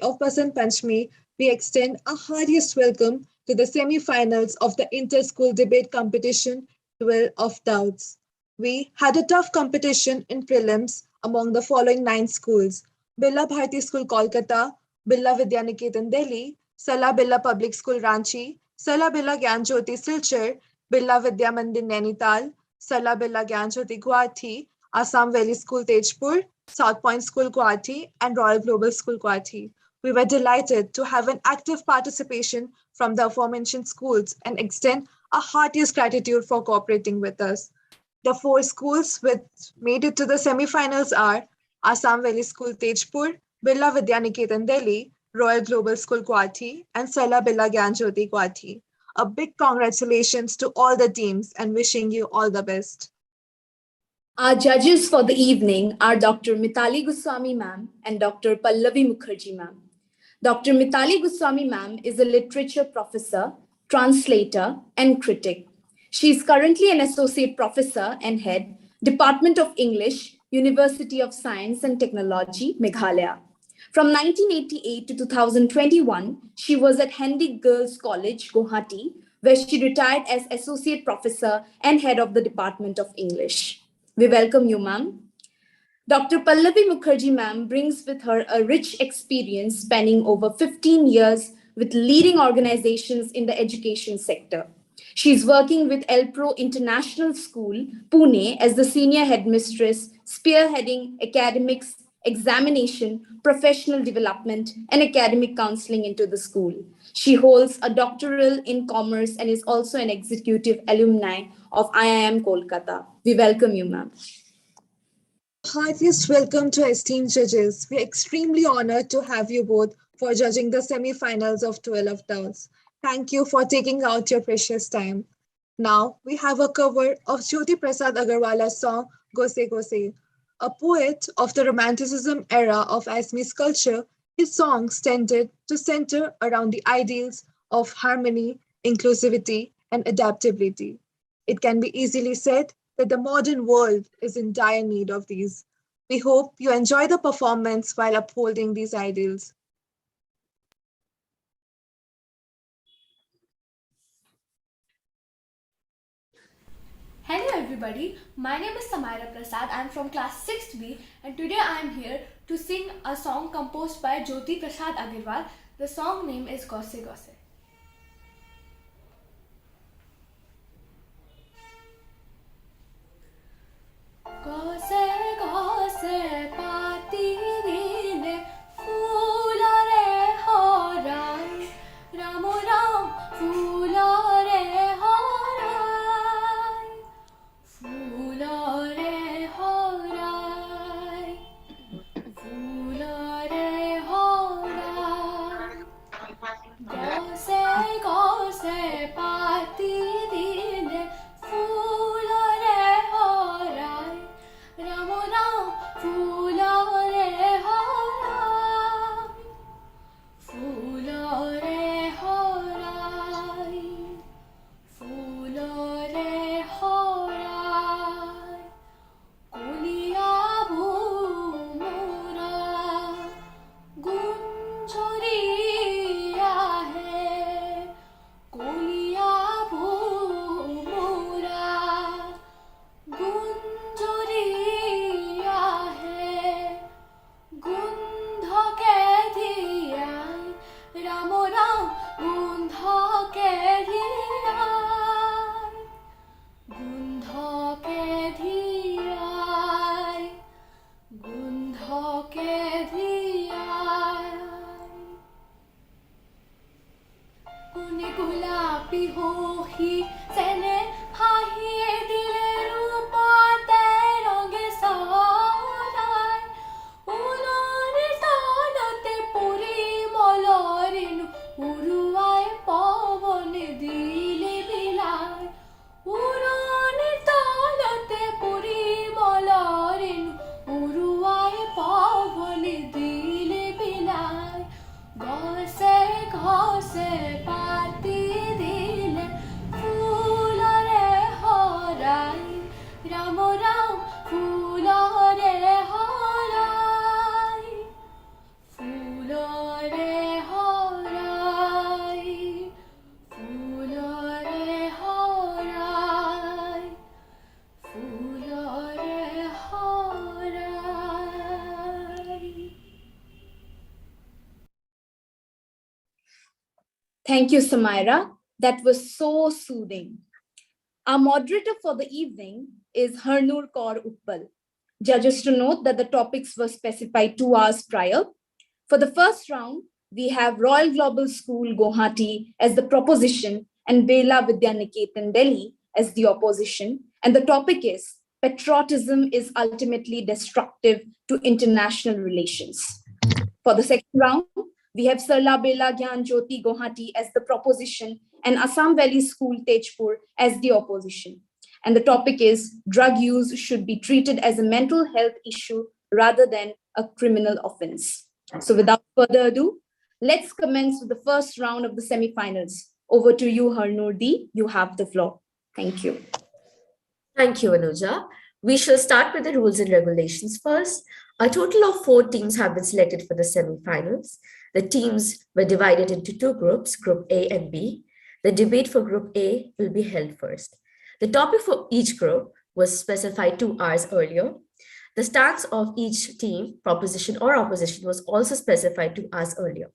of Basant Panchami, we extend our heartiest welcome to the semi-finals of the inter-school debate competition, Duel of Doubts. We had a tough competition in prelims among the following 9 schools: Birla Bharati School, Kolkata; Birla Vidyaniketan, Delhi; Sala Birla Public School, Ranchi; Sala Birla Gyan Jyoti, Silchar; Birla Vidya Mandir, Nainital; Sala Birla Gyan Jyoti, Guwahati; Assam Valley School, Tejpur; South Point School, Guwahati; and Royal Global School, Guwahati. We were delighted to have an active participation from the aforementioned schools and extend our heartiest gratitude for cooperating with us. The 4 schools which made it to the semi-finals are Assam Valley School, Tejpur; Birla Vidyaniketan, Delhi; Royal Global School, Guwahati; and Sala Birla Gyan Jyoti, Guwahati. A big congratulations to all the teams and wishing you all the best. Our judges for the evening are Dr. Mitali Goswami ma'am and Dr. Pallavi Mukherjee ma'am. Dr. Mitali Goswami ma'am is a literature professor, translator, and critic. She is currently an associate professor and head, Department of English, University of Science and Technology, Meghalaya. From 1988 to 2021, she was at Hendy Girls College, Guwahati, where she retired as associate professor and head of the Department of English. We welcome you, ma'am. Dr. Pallavi Mukherjee ma'am brings with her a rich experience spanning over 15 years with leading organizations in the education sector. She's working with ELPRO International School, Pune, as the senior headmistress, spearheading academics, examination, professional development, and academic counseling into the school. She holds a doctoral in commerce and is also an executive alumni of IIM Kolkata. We welcome you, ma'am. Heartiest welcome to esteemed judges. We are extremely honored to have you both for judging the semi-finals of Duel of Doubts. Thank you for taking out your precious time. Now we have a cover of Jyoti Prasad Agarwala's song Gose Gose. A poet of the Romanticism era of Assamese culture, his songs tended to center around the ideals of harmony, inclusivity, and adaptability. It can be easily said that the modern world is in dire need of these. We hope you enjoy the performance while upholding these ideals. Hello everybody, my name is Samira Prasad. I am from class 6B and today I am here to sing a song composed by Jyoti Prasad Agarwal. The song name is Gose Gose. Gose Gose pati dile phool re horai, Ramo Ram phool re horai, phool re horai, phool re horai. Gose Gose pati dile phool re horai, Ramo Ram phool re horai, phool re horai, phool re horai. Koliya bhumura gunjoriya hai, Koliya bhumura gunjoriya hai, Gundha ke diyai, Ramo Ram gundha ke diyai, Gundha ke diyai, Gundha ke diyai. Kune gulapi hohi sene hahiye dile rupate ronge sarai, Ulore talote puri molorinu uruai pavone dile bilai, Ulore talote puri molorinu uruai pavone dile bilai. Gose gose pati dile phool re horai, Ramo Ram phool re horai, phool re Thank you, Samaira. That was so soothing. Our moderator for the evening is Harnoor Kaur Uppal. Judges to note that the topics were specified 2 hours prior. For the first round, we have Royal Global School Guwahati as the proposition and Birla Vidyaniketan Delhi as the opposition. And the topic is patriotism is ultimately destructive to international relations. For the second round, we have Sarala, Birla, Gyan, Jyoti, Guwahati as the proposition and Assam Valley School Tejpur as the opposition. And the topic is drug use should be treated as a mental health issue rather than a criminal offense. So without further ado, let's commence with the first round of the semi-finals. Over to you, Harnoor D. You have the floor. Thank you. Thank you, Anuja. We shall start with the rules and regulations first. A total of 4 teams have been selected for the semi-finals. The teams were divided into 2 groups, Group A and B. The debate for Group A will be held first. The topic for each group was specified 2 hours earlier. The stance of each team, proposition or opposition, was also specified 2 hours earlier.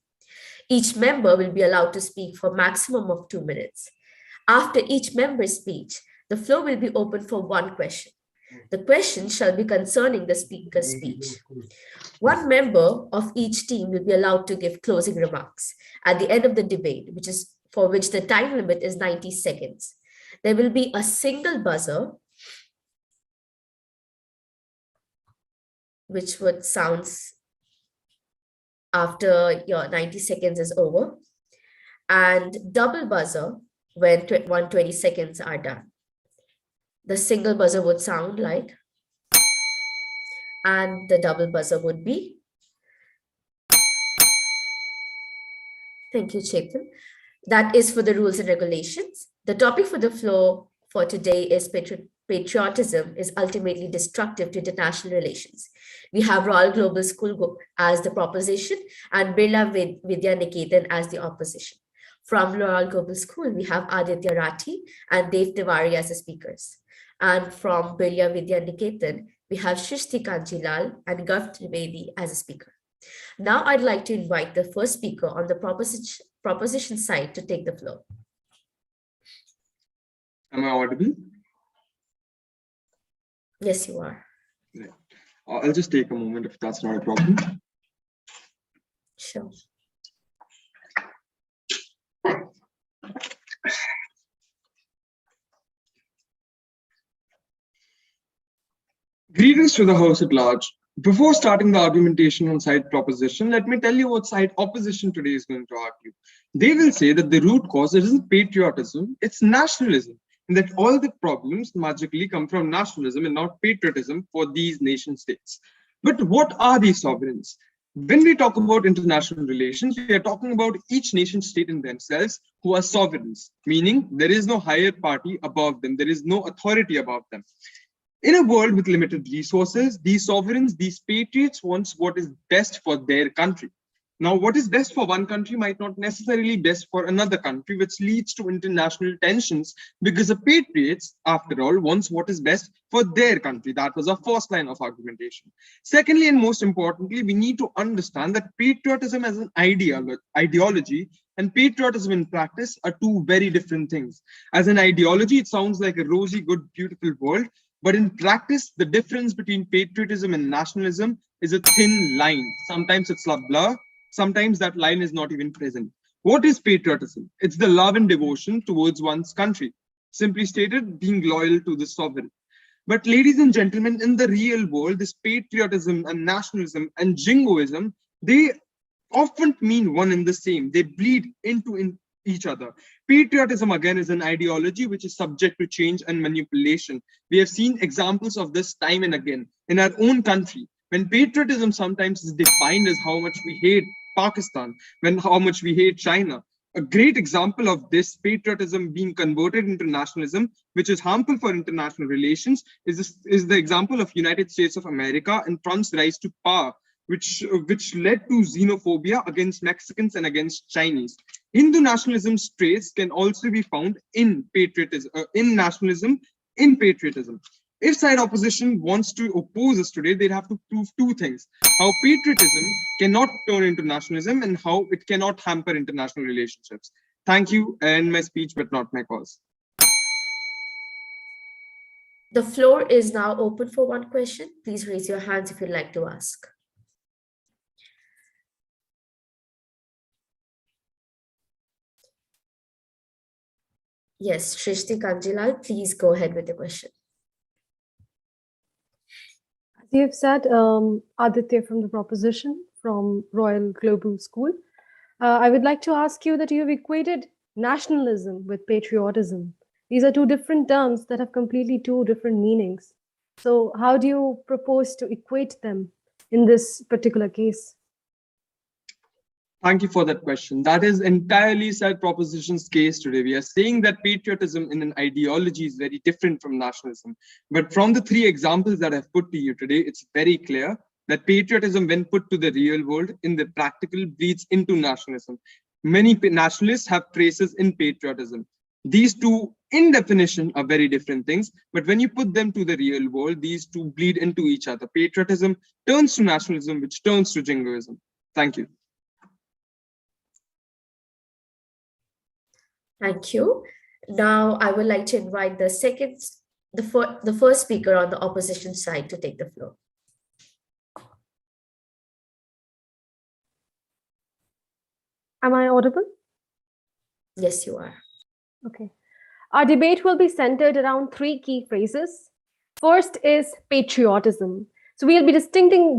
Each member will be allowed to speak for a maximum of 2 minutes. After each member's speech, the floor will be open for 1 question. The question shall be concerning the speaker's speech. 1 member of each team will be allowed to give closing remarks at the end of the debate, for which the time limit is 90 seconds. There will be a single buzzer, which would sound after your 90 seconds is over, and double buzzer when 120 seconds are done. The single buzzer would sound like, and the double buzzer would be. Thank you, Chetan. That is for the rules and regulations. The topic for the floor for today is patriotism is ultimately destructive to international relations. We have Royal Global School as the proposition and Birla Vidyaniketan as the opposition. From Royal Global School, we have Aditya Rathi and Dev Tiwari as the speakers. And from Birla Vidyaniketan, we have Shrishti Kanchilal and Gav Trivedi as a speaker. Now I'd like to invite the first speaker on the proposition side to take the floor. Am I audible? Yes, you are. Yeah. I'll just take a moment if that's not a problem. Sure. Greetings to the House at large. Before starting the argumentation on side proposition, let me tell you what side opposition today is going to argue. They will say that the root cause isn't patriotism, it's nationalism, and that all the problems magically come from nationalism and not patriotism for these nation states. But what are these sovereigns? When we talk about international relations, we are talking about each nation state in themselves who are sovereigns, meaning there is no higher party above them, there is no authority above them. In a world with limited resources, these sovereigns, these patriots want what is best for their country. Now, what is best for one country might not necessarily be best for another country, which leads to international tensions because the patriots, after all, wants what is best for their country. That was our first line of argumentation. Secondly, and most importantly, we need to understand that patriotism as an ideology and patriotism in practice are 2 very different things. As an ideology, it sounds like a rosy, good, beautiful world. But in practice, the difference between patriotism and nationalism is a thin line. Sometimes it's a blur. Sometimes that line is not even present. What is patriotism? It's the love and devotion towards one's country. Simply stated, being loyal to the sovereign. But ladies and gentlemen, in the real world, this patriotism and nationalism and jingoism, they often mean one and the same. They bleed into each other. Patriotism, again, is an ideology which is subject to change and manipulation. We have seen examples of this time and again in our own country, when patriotism sometimes is defined as how much we hate Pakistan, how much we hate China. A great example of this patriotism being converted into nationalism, which is harmful for international relations, is the example of United States of America and Trump's rise to power, which led to xenophobia against Mexicans and against Chinese. Hindu nationalism traits can also be found in patriotism, in nationalism, in patriotism. If side opposition wants to oppose us today, they'd have to prove 2 things: how patriotism cannot turn into nationalism and how it cannot hamper international relationships. Thank you, and my speech, but not my cause. The floor is now open for one question. Please raise your hands if you'd like to ask. Yes, Shrishti Kanjilal, please go ahead with the question. As you have said, Aditya from the proposition from Royal Global School. I would like to ask you that you have equated nationalism with patriotism. These are two different terms that have completely two different meanings. So how do you propose to equate them in this particular case? Thank you for that question. That is entirely side proposition's case today. We are saying that patriotism in an ideology is very different from nationalism. But from the three examples that I've put to you today, it's very clear that patriotism, when put to the real world, in the practical, bleeds into nationalism. Many nationalists have traces in patriotism. These two, in definition, are very different things. But when you put them to the real world, these two bleed into each other. Patriotism turns to nationalism, which turns to jingoism. Thank you. Thank you. Now I would like to invite the first speaker on the opposition side to take the floor. Am I audible? Yes, you are. Okay. Our debate will be centered around three key phrases. First is patriotism. So we'll be distinguishing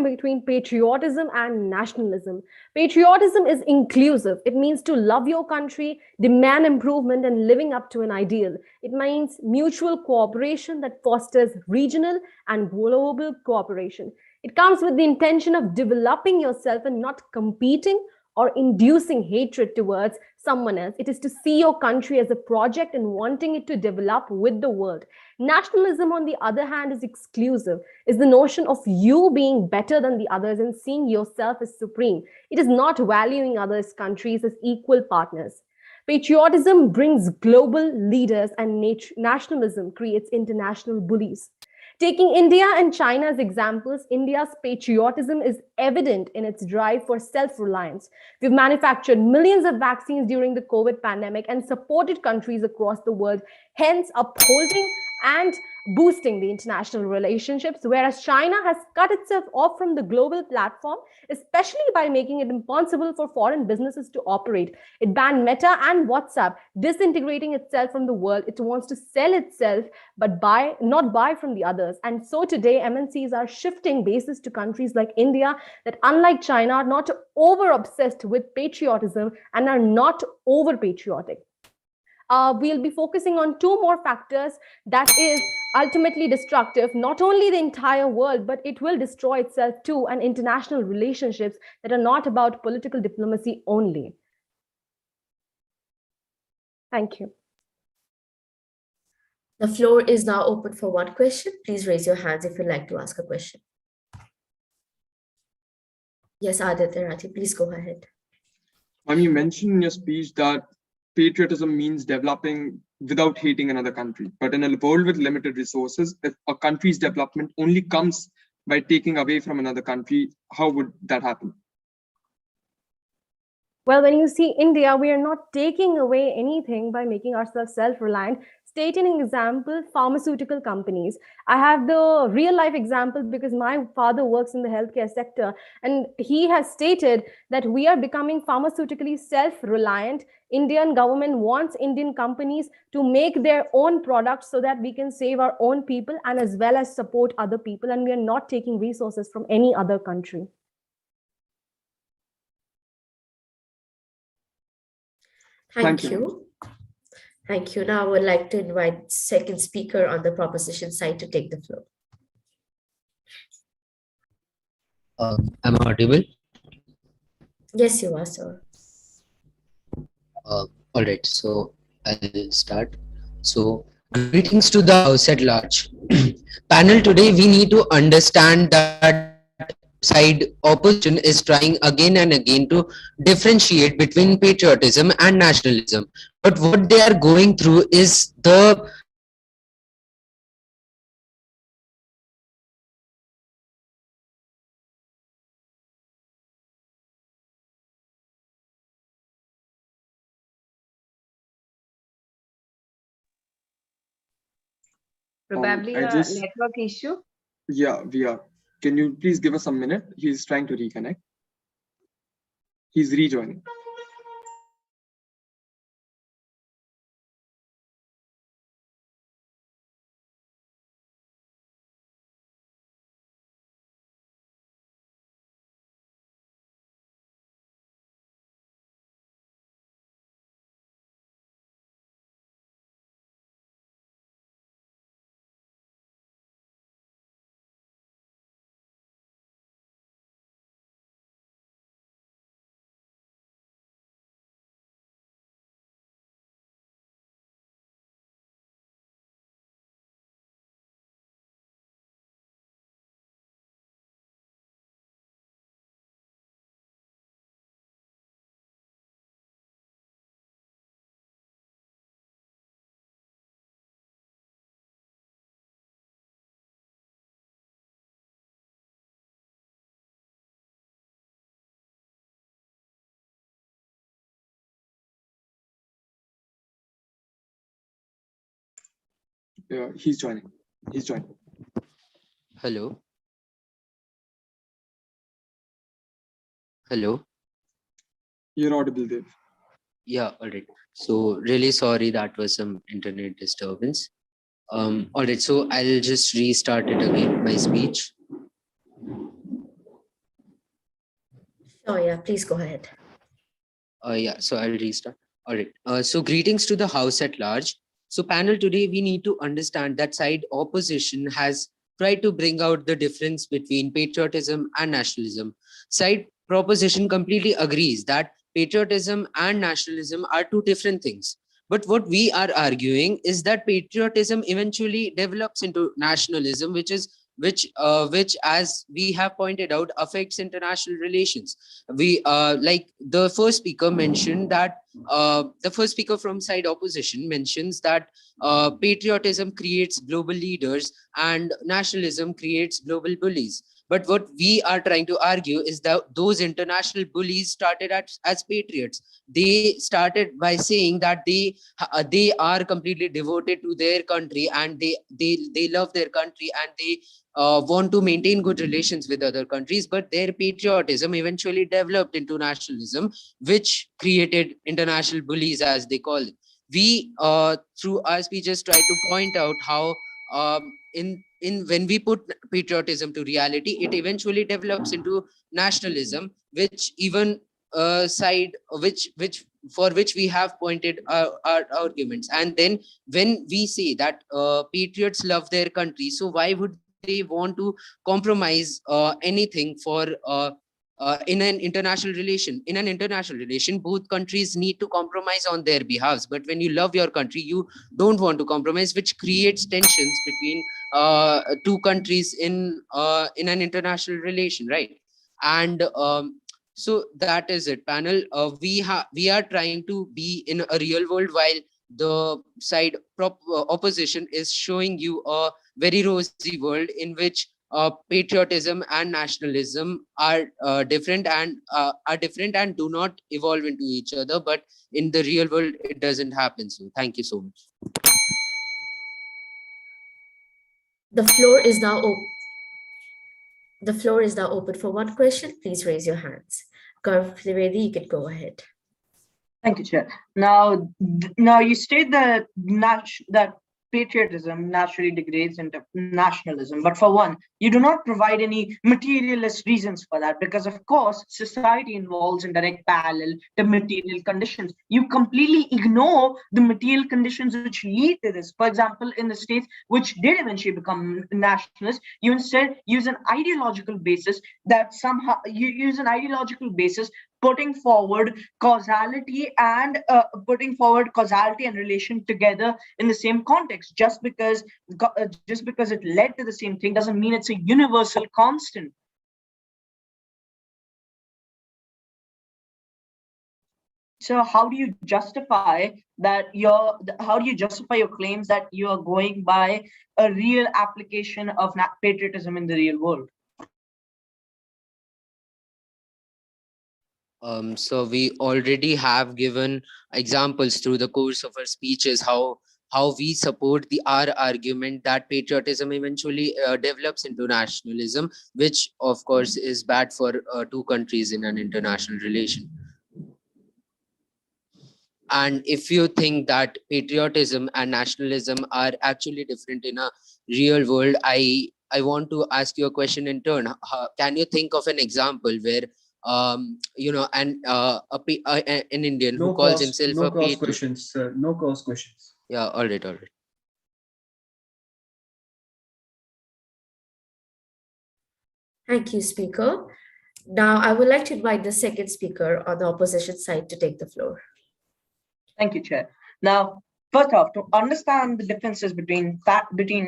between patriotism and nationalism. Patriotism is inclusive. It means to love your country, demand improvement, and living up to an ideal. It means mutual cooperation that fosters regional and global cooperation. It comes with the intention of developing yourself and not competing or inducing hatred towards someone else. It is to see your country as a project and wanting it to develop with the world. Nationalism, on the other hand, is exclusive, is the notion of you being better than the others and seeing yourself as supreme. It is not valuing others' countries as equal partners. Patriotism brings global leaders and nationalism creates international bullies. Taking India and China as examples, India's patriotism is evident in its drive for self-reliance. We've manufactured millions of vaccines during the COVID pandemic and supported countries across the world, hence upholding and boosting the international relationships, whereas China has cut itself off from the global platform, especially by making it impossible for foreign businesses to operate. It banned Meta and WhatsApp, disintegrating itself from the world. It wants to sell itself, but not buy from the others. And so today, MNCs are shifting bases to countries like India that, unlike China, are not over-obsessed with patriotism and are not over-patriotic. We'll be focusing on two more factors that is ultimately destructive, not only the entire world, but it will destroy itself too, and international relationships that are not about political diplomacy only. Thank you. The floor is now open for one question. Please raise your hands if you'd like to ask a question. Yes, Aditya Rathi, please go ahead. You mentioned in your speech that patriotism means developing without hating another country. But in a world with limited resources, if a country's development only comes by taking away from another country, how would that happen? Well, when you see India, we are not taking away anything by making ourselves self-reliant. Stating an example, pharmaceutical companies. I have the real life example because my father works in the healthcare sector, and he has stated that we are becoming pharmaceutically self-reliant. Indian government wants Indian companies to make their own products so that we can save our own people and as well as support other people, and we are not taking resources from any other country. Thank you. Thank you. Now I would like to invite second speaker on the proposition side to take the floor. Am I audible? Yes, you are, sir. All right, so I'll start. So, greetings to the House at large. Panel, today we need to understand that side opposition is trying again and again to differentiate between patriotism and nationalism. But what they are going through is the Probably I a just, network issue. yeah, we are. Can you please give us a minute? He's trying to reconnect. He's rejoining. He's joining. He's joining. Hello. Hello. You're audible, Dev. Yeah, all right. So really sorry, that was some internet disturbance. All right, so I'll just restart it again, my speech. Oh, yeah, please go ahead. Yeah, so I'll restart. All right. So greetings to the House at large. So panel, today we need to understand that side opposition has tried to bring out the difference between patriotism and nationalism. Side proposition completely agrees that patriotism and nationalism are two different things. But what we are arguing is that patriotism eventually develops into nationalism, which, as we have pointed out, affects international relations. We like the first speaker mentioned that the first speaker from side opposition mentions that patriotism creates global leaders and nationalism creates global bullies. But what we are trying to argue is that those international bullies started as patriots. They started by saying that they are completely devoted to their country, and they love their country, and they want to maintain good relations with other countries, but their patriotism eventually developed into nationalism, which created international bullies, as they call it. We, through our speeches, try to point out how in when we put patriotism to reality, it eventually develops into nationalism, which even side which for which we have pointed our arguments. And then when we say that patriots love their country, so why would they want to compromise anything for in an international relation? In an international relation, both countries need to compromise on their behalves, but when you love your country, you don't want to compromise, which creates tensions between two countries in an international relation, right? And so that is it, panel. We are trying to be in a real world, while the side opposition is showing you a very rosy world in which patriotism and nationalism are different and do not evolve into each other. But in the real world, it doesn't happen. So thank you so much. The floor is now open. The floor is now open for one question. Please raise your hands. Gaurav Trivedi, you can go ahead. Thank you, Chair. Now you state that that patriotism naturally degrades into nationalism, but for one, you do not provide any materialist reasons for that, because of course society involves in direct parallel to material conditions. You completely ignore the material conditions which lead to this. For example, in the states which did eventually become nationalist, you instead use an ideological basis that somehow you use an ideological basis putting forward causality and relation together in the same context. Just because it led to the same thing doesn't mean it's a universal constant. So how do you justify your claims that you are going by a real application of patriotism in the real world? So we already have given examples through the course of our speeches how how we support our argument that patriotism eventually develops into nationalism, which of course is bad for two countries in an international relation. And if you think that patriotism and nationalism are actually different in a real world, I want to ask you a question in turn. Can you think of an example where an Indian who calls himself no a cross patriot? questions, sir. No cross questions. Yeah, all right. Thank you, Speaker. Now, I would like to invite the second speaker on the opposition side to take the floor. Thank you, Chair. Now, first off, to understand the differences between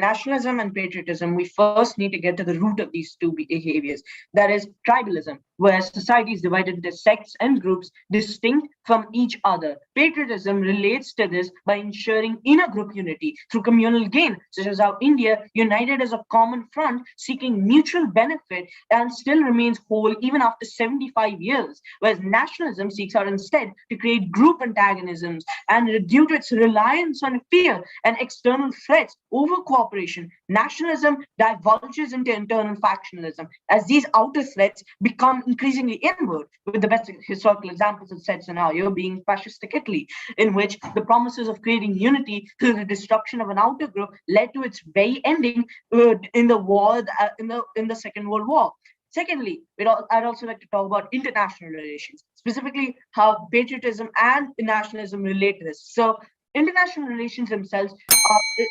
nationalism and patriotism, we first need to get to the root of these two behaviors. That is tribalism, where society is divided into sects and groups distinct from each other. Patriotism relates to this by ensuring inner group unity through communal gain, such as how India united as a common front seeking mutual benefit and still remains whole even after 75 years, whereas nationalism seeks out instead to create group antagonisms, and due to its reliance on fear and external threats over cooperation, nationalism divulges into internal factionalism as these outer threats become increasingly inward, with the best historical examples of said scenario being fascistic Italy, in which the promises of creating unity through the destruction of an outer group led to its very ending in the war in the Second World War. Secondly, I'd also like to talk about international relations, specifically how patriotism and nationalism relate to this. So international relations themselves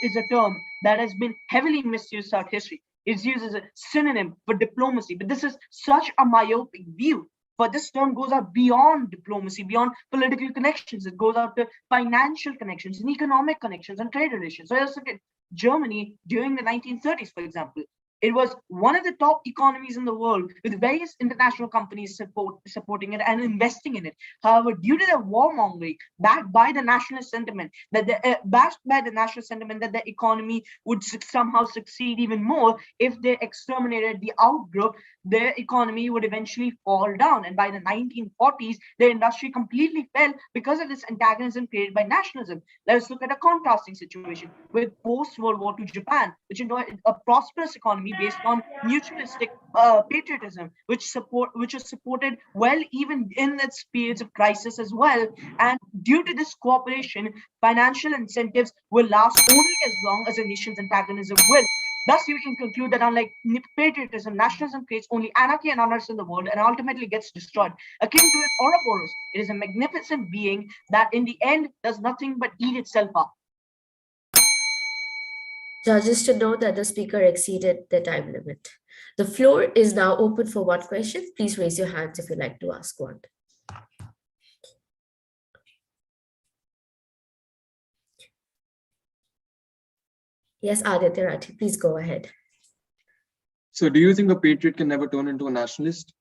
is a term that has been heavily misused throughout history. It's used as a synonym for diplomacy, but this is such a myopic view. For this term goes out beyond diplomacy, beyond political connections. It goes out to financial connections and economic connections and trade relations. So let's look at Germany during the 1930s, for example. It was one of the top economies in the world, with various international companies supporting it and investing in it. However, due to their warmongering, backed by the nationalist sentiment that the economy would somehow succeed even more if they exterminated the outgroup, their economy would eventually fall down. And by the 1940s, their industry completely fell because of this antagonism created by nationalism. Let us look at a contrasting situation with post-World War II Japan, which enjoyed a prosperous economy based on mutualistic patriotism, which is supported well even in its periods of crisis as well. And due to this cooperation, financial incentives will last only as long as a nation's antagonism will. Thus, we can conclude that unlike patriotism, nationalism creates only anarchy and unrest in the world and ultimately gets destroyed. Akin to an Ouroboros, it is a magnificent being that in the end does nothing but eat itself up. Judges to note that the speaker exceeded the time limit. The floor is now open for one question. Please raise your hands if you'd like to ask one. Yes, Aditya Rathi, please go ahead. So do you think a patriot can never turn into a nationalist?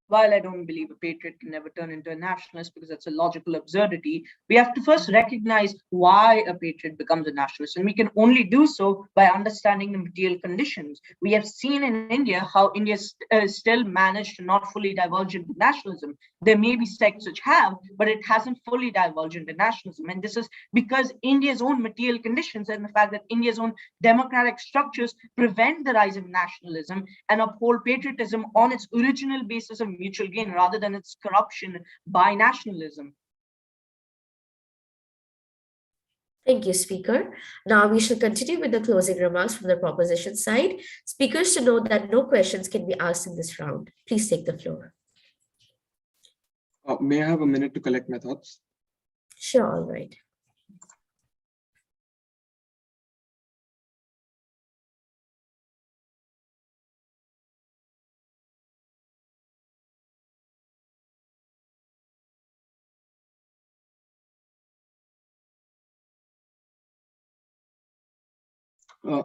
While I don't believe a patriot can never turn into a nationalist because that's a logical absurdity, we have to first recognize why a patriot becomes a nationalist. And we can only do so by understanding the material conditions. We have seen in India how India still managed to not fully divulge into nationalism. There may be sects which have, but it hasn't fully divulged into nationalism. And this is because India's own material conditions and the fact that India's own democratic structures prevent the rise of nationalism and uphold patriotism on its original basis of mutual gain rather than its corruption by nationalism. Thank you, Speaker. Now we shall continue with the closing remarks from the proposition side. Speakers to note that no questions can be asked in this round. Please take the floor. May I have a minute to collect my thoughts? Sure, all right.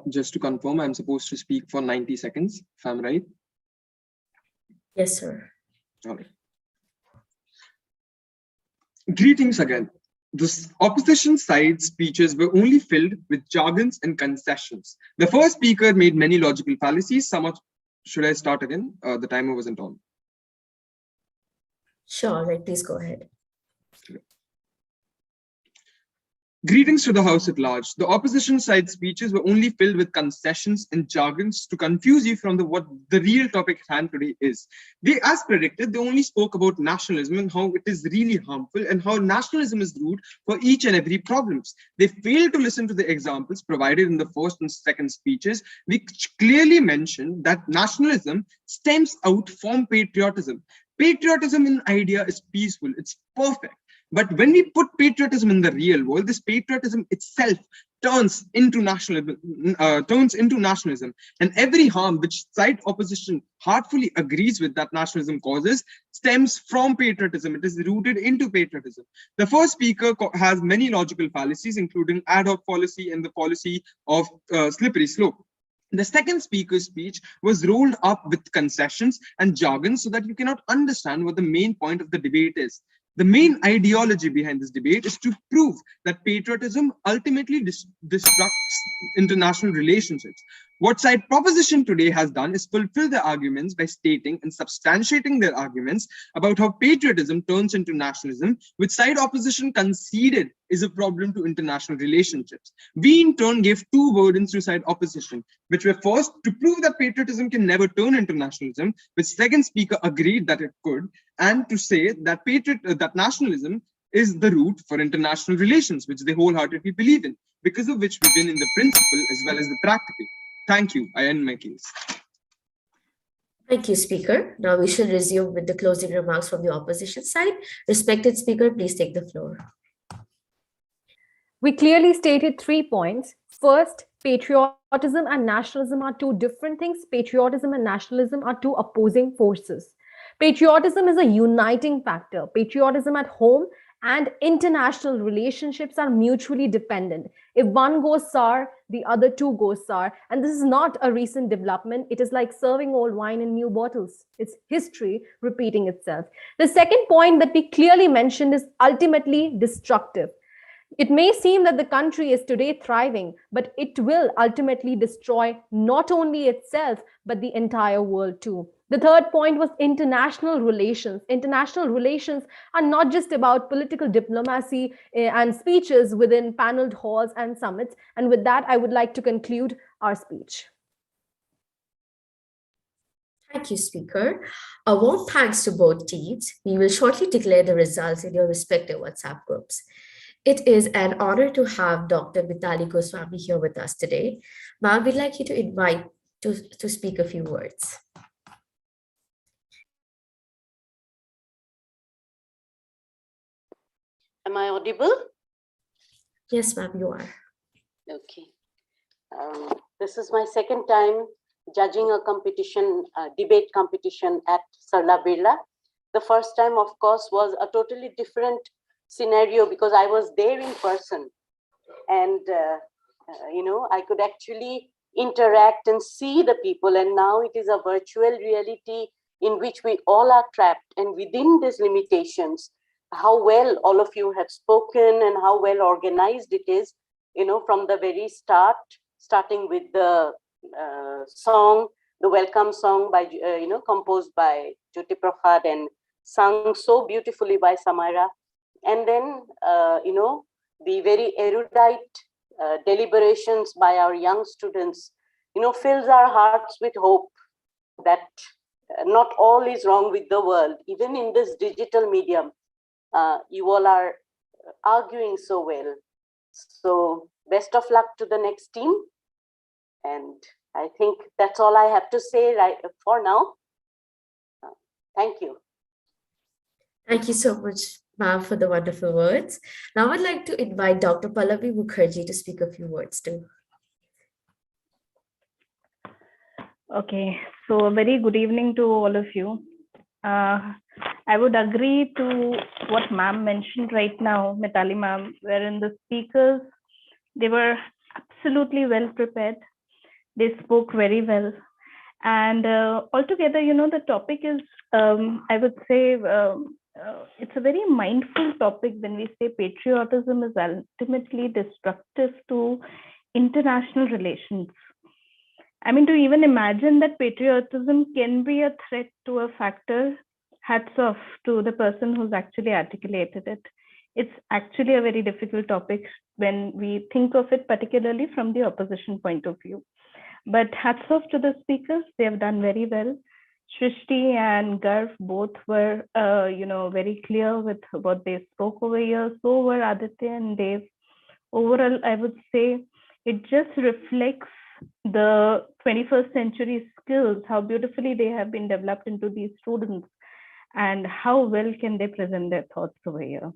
Just to confirm, I'm supposed to speak for 90 seconds, if I'm right? Yes, sir. All right. Greetings again. The opposition side speeches were only filled with jargons and concessions. The first speaker made many logical fallacies. Should I start again? The timer wasn't on. Sure, all right, please go ahead. Greetings to the House at large. The opposition side speeches were only filled with concessions and jargons to confuse you from what the real topic at hand today is. They, as predicted, they only spoke about nationalism and how it is really harmful and how nationalism is the root for each and every problems. They failed to listen to the examples provided in the first and second speeches, which clearly mentioned that nationalism stems out from patriotism. Patriotism in idea is peaceful, it's perfect. But when we put patriotism in the real world, this patriotism itself turns into nationalism, and every harm which side opposition heartfully agrees with that nationalism causes stems from patriotism. It is rooted into patriotism. The first speaker has many logical fallacies, including ad hoc policy and the policy of slippery slope. The second speaker's speech was rolled up with concessions and jargon so that you cannot understand what the main point of the debate is. The main ideology behind this debate is to prove that patriotism ultimately disrupts international relationships. What side proposition today has done is fulfill their arguments by stating and substantiating their arguments about how patriotism turns into nationalism, which side opposition conceded is a problem to international relationships. We in turn gave two burdens to side opposition, which were first to prove that patriotism can never turn into nationalism, which second speaker agreed that it could, and to say that that nationalism is the root for international relations, which they wholeheartedly believe in, because of which we win in the principle as well as the practical. Thank you. I end my case. Thank you, Speaker. Now we shall resume with the closing remarks from the opposition side. Respected Speaker, please take the floor. We clearly stated 3 points. First, patriotism and nationalism are two different things. Patriotism and nationalism are two opposing forces. Patriotism is a uniting factor. Patriotism at home and international relationships are mutually dependent. If one goes sour, the other two go sour. And this is not a recent development. It is like serving old wine in new bottles. It's history repeating itself. The second point that we clearly mentioned is ultimately destructive. It may seem that the country is today thriving, but it will ultimately destroy not only itself, but the entire world too. The third point was international relations. International relations are not just about political diplomacy and speeches within paneled halls and summits. And with that, I would like to conclude our speech. Thank you, Speaker. A warm thanks to both teams. We will shortly declare the results in your respective WhatsApp groups. It is an honor to have Dr. Mitali Goswami here with us today. Ma'am, we'd like you to invite to speak a few words. Am I audible? Yes, ma'am, you are. Okay. This is my second time judging a competition, debate competition at Sarala Birla. The first time, of course, was a totally different scenario because I was there in person, and I could actually interact and see the people. And now it is a virtual reality in which we all are trapped, and within these limitations, how well all of you have spoken and how well organized it is, from the very start, starting with the song, the welcome song by, composed by Jyoti and sung so beautifully by Samaira. And then, the very erudite deliberations by our young students, fills our hearts with hope that not all is wrong with the world. Even in this digital medium, you all are arguing so well. So best of luck to the next team. And I think that's all I have to say right for now. Thank you. Thank you so much, ma'am, for the wonderful words. Now I'd like to invite Dr. Pallavi Mukherjee to speak a few words too. Okay, so a very good evening to all of you. I would agree to what ma'am mentioned right now, Mitali ma'am, wherein the speakers, they were absolutely well prepared. They spoke very well. And altogether, the topic is, I would say, it's a very mindful topic when we say patriotism is ultimately destructive to international relations. I mean, to even imagine that patriotism can be a threat to a factor, hats off to the person who's actually articulated it. It's actually a very difficult topic when we think of it, particularly from the opposition point of view. But hats off to the speakers. They have done very well. Shrishti and Garv both were, very clear with what they spoke over here. So were Aditya and Dave. Overall, I would say it just reflects the 21st century skills, how beautifully they have been developed into these students, and how well can they present their thoughts over here.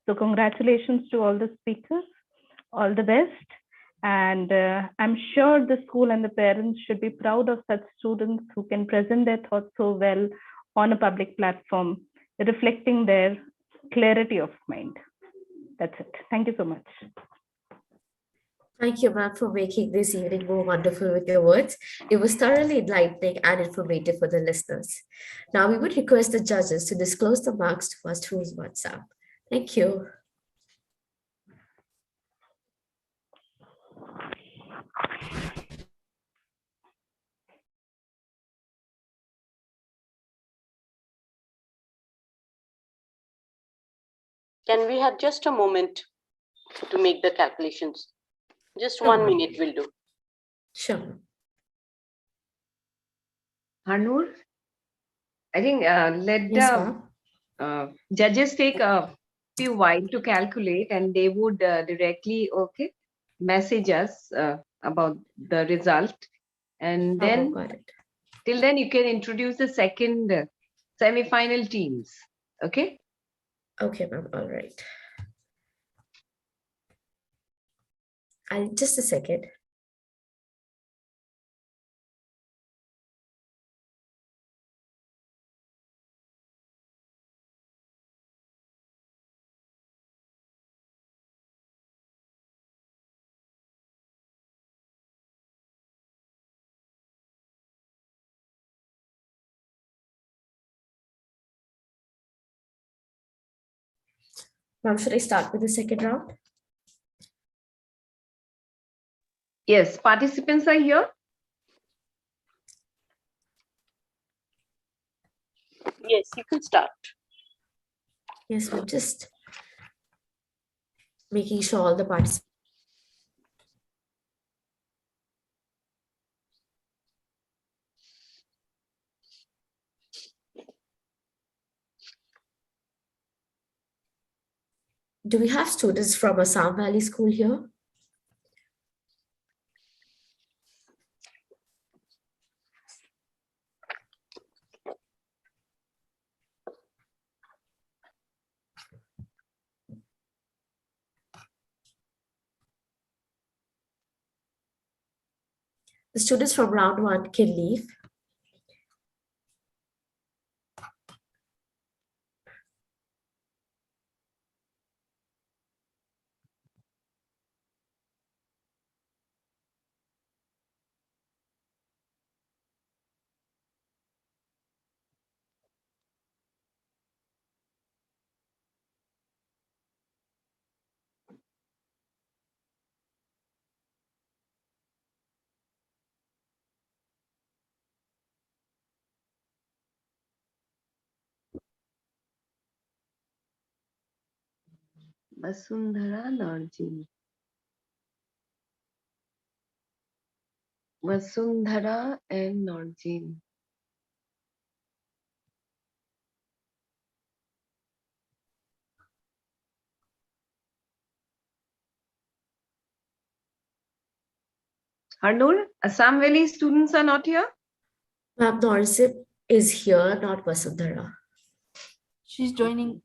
So congratulations to all the speakers. All the best. And I'm sure the school and the parents should be proud of such students who can present their thoughts so well on a public platform, reflecting their clarity of mind. That's it. Thank you so much. Thank you, ma'am, for making this evening more wonderful with your words. It was thoroughly enlightening and informative for the listeners. Now, we would request the judges to disclose the marks to us through WhatsApp. Thank you. Can we have just a moment to make the calculations? Just 1 minute will do. Sure. Harnoor, I think let Yes, the judges take a few while to calculate, and they would directly message us about the result, and then got it. till then you can introduce the second semi-final teams. Okay. Okay, ma'am. All right. Just a second. Ma'am, should I start with the second round? Yes, participants are here. Yes, you can start. Yes, ma'am. Just making sure all the participants. Do we have students from Assam Valley School here? The students from round 1 can leave. Vasundhara Narjin. Vasundhara and Narjin. Harnoor, Assam Valley students are not here? Ma'am, Norsip is here, not Vasundhara. She's joining.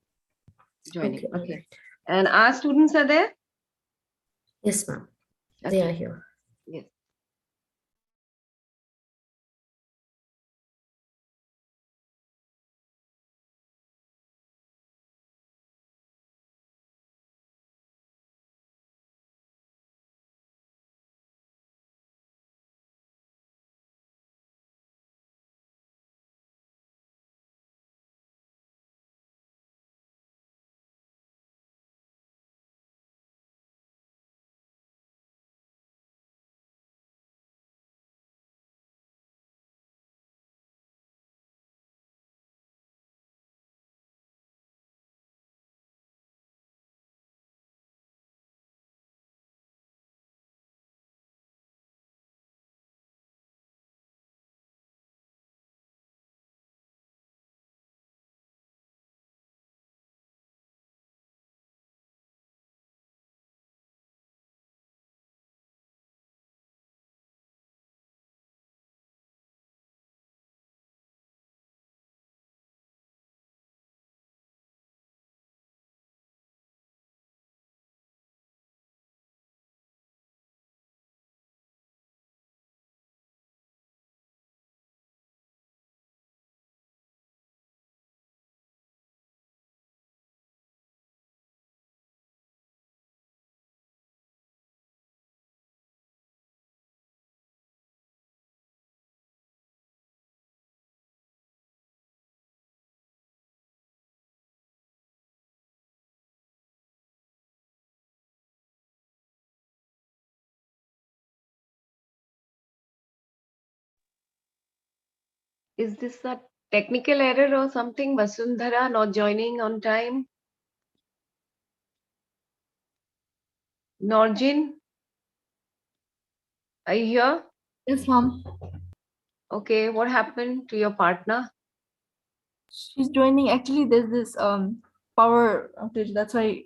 Joining. Okay. Right. And our students are there? Yes, ma'am. They are here. Yes. Is this a technical error or something? Vasundhara not joining on time? Norjin, are you here? Yes, mom. Okay, what happened to your partner? She's joining. Actually, there's this power outage. That's why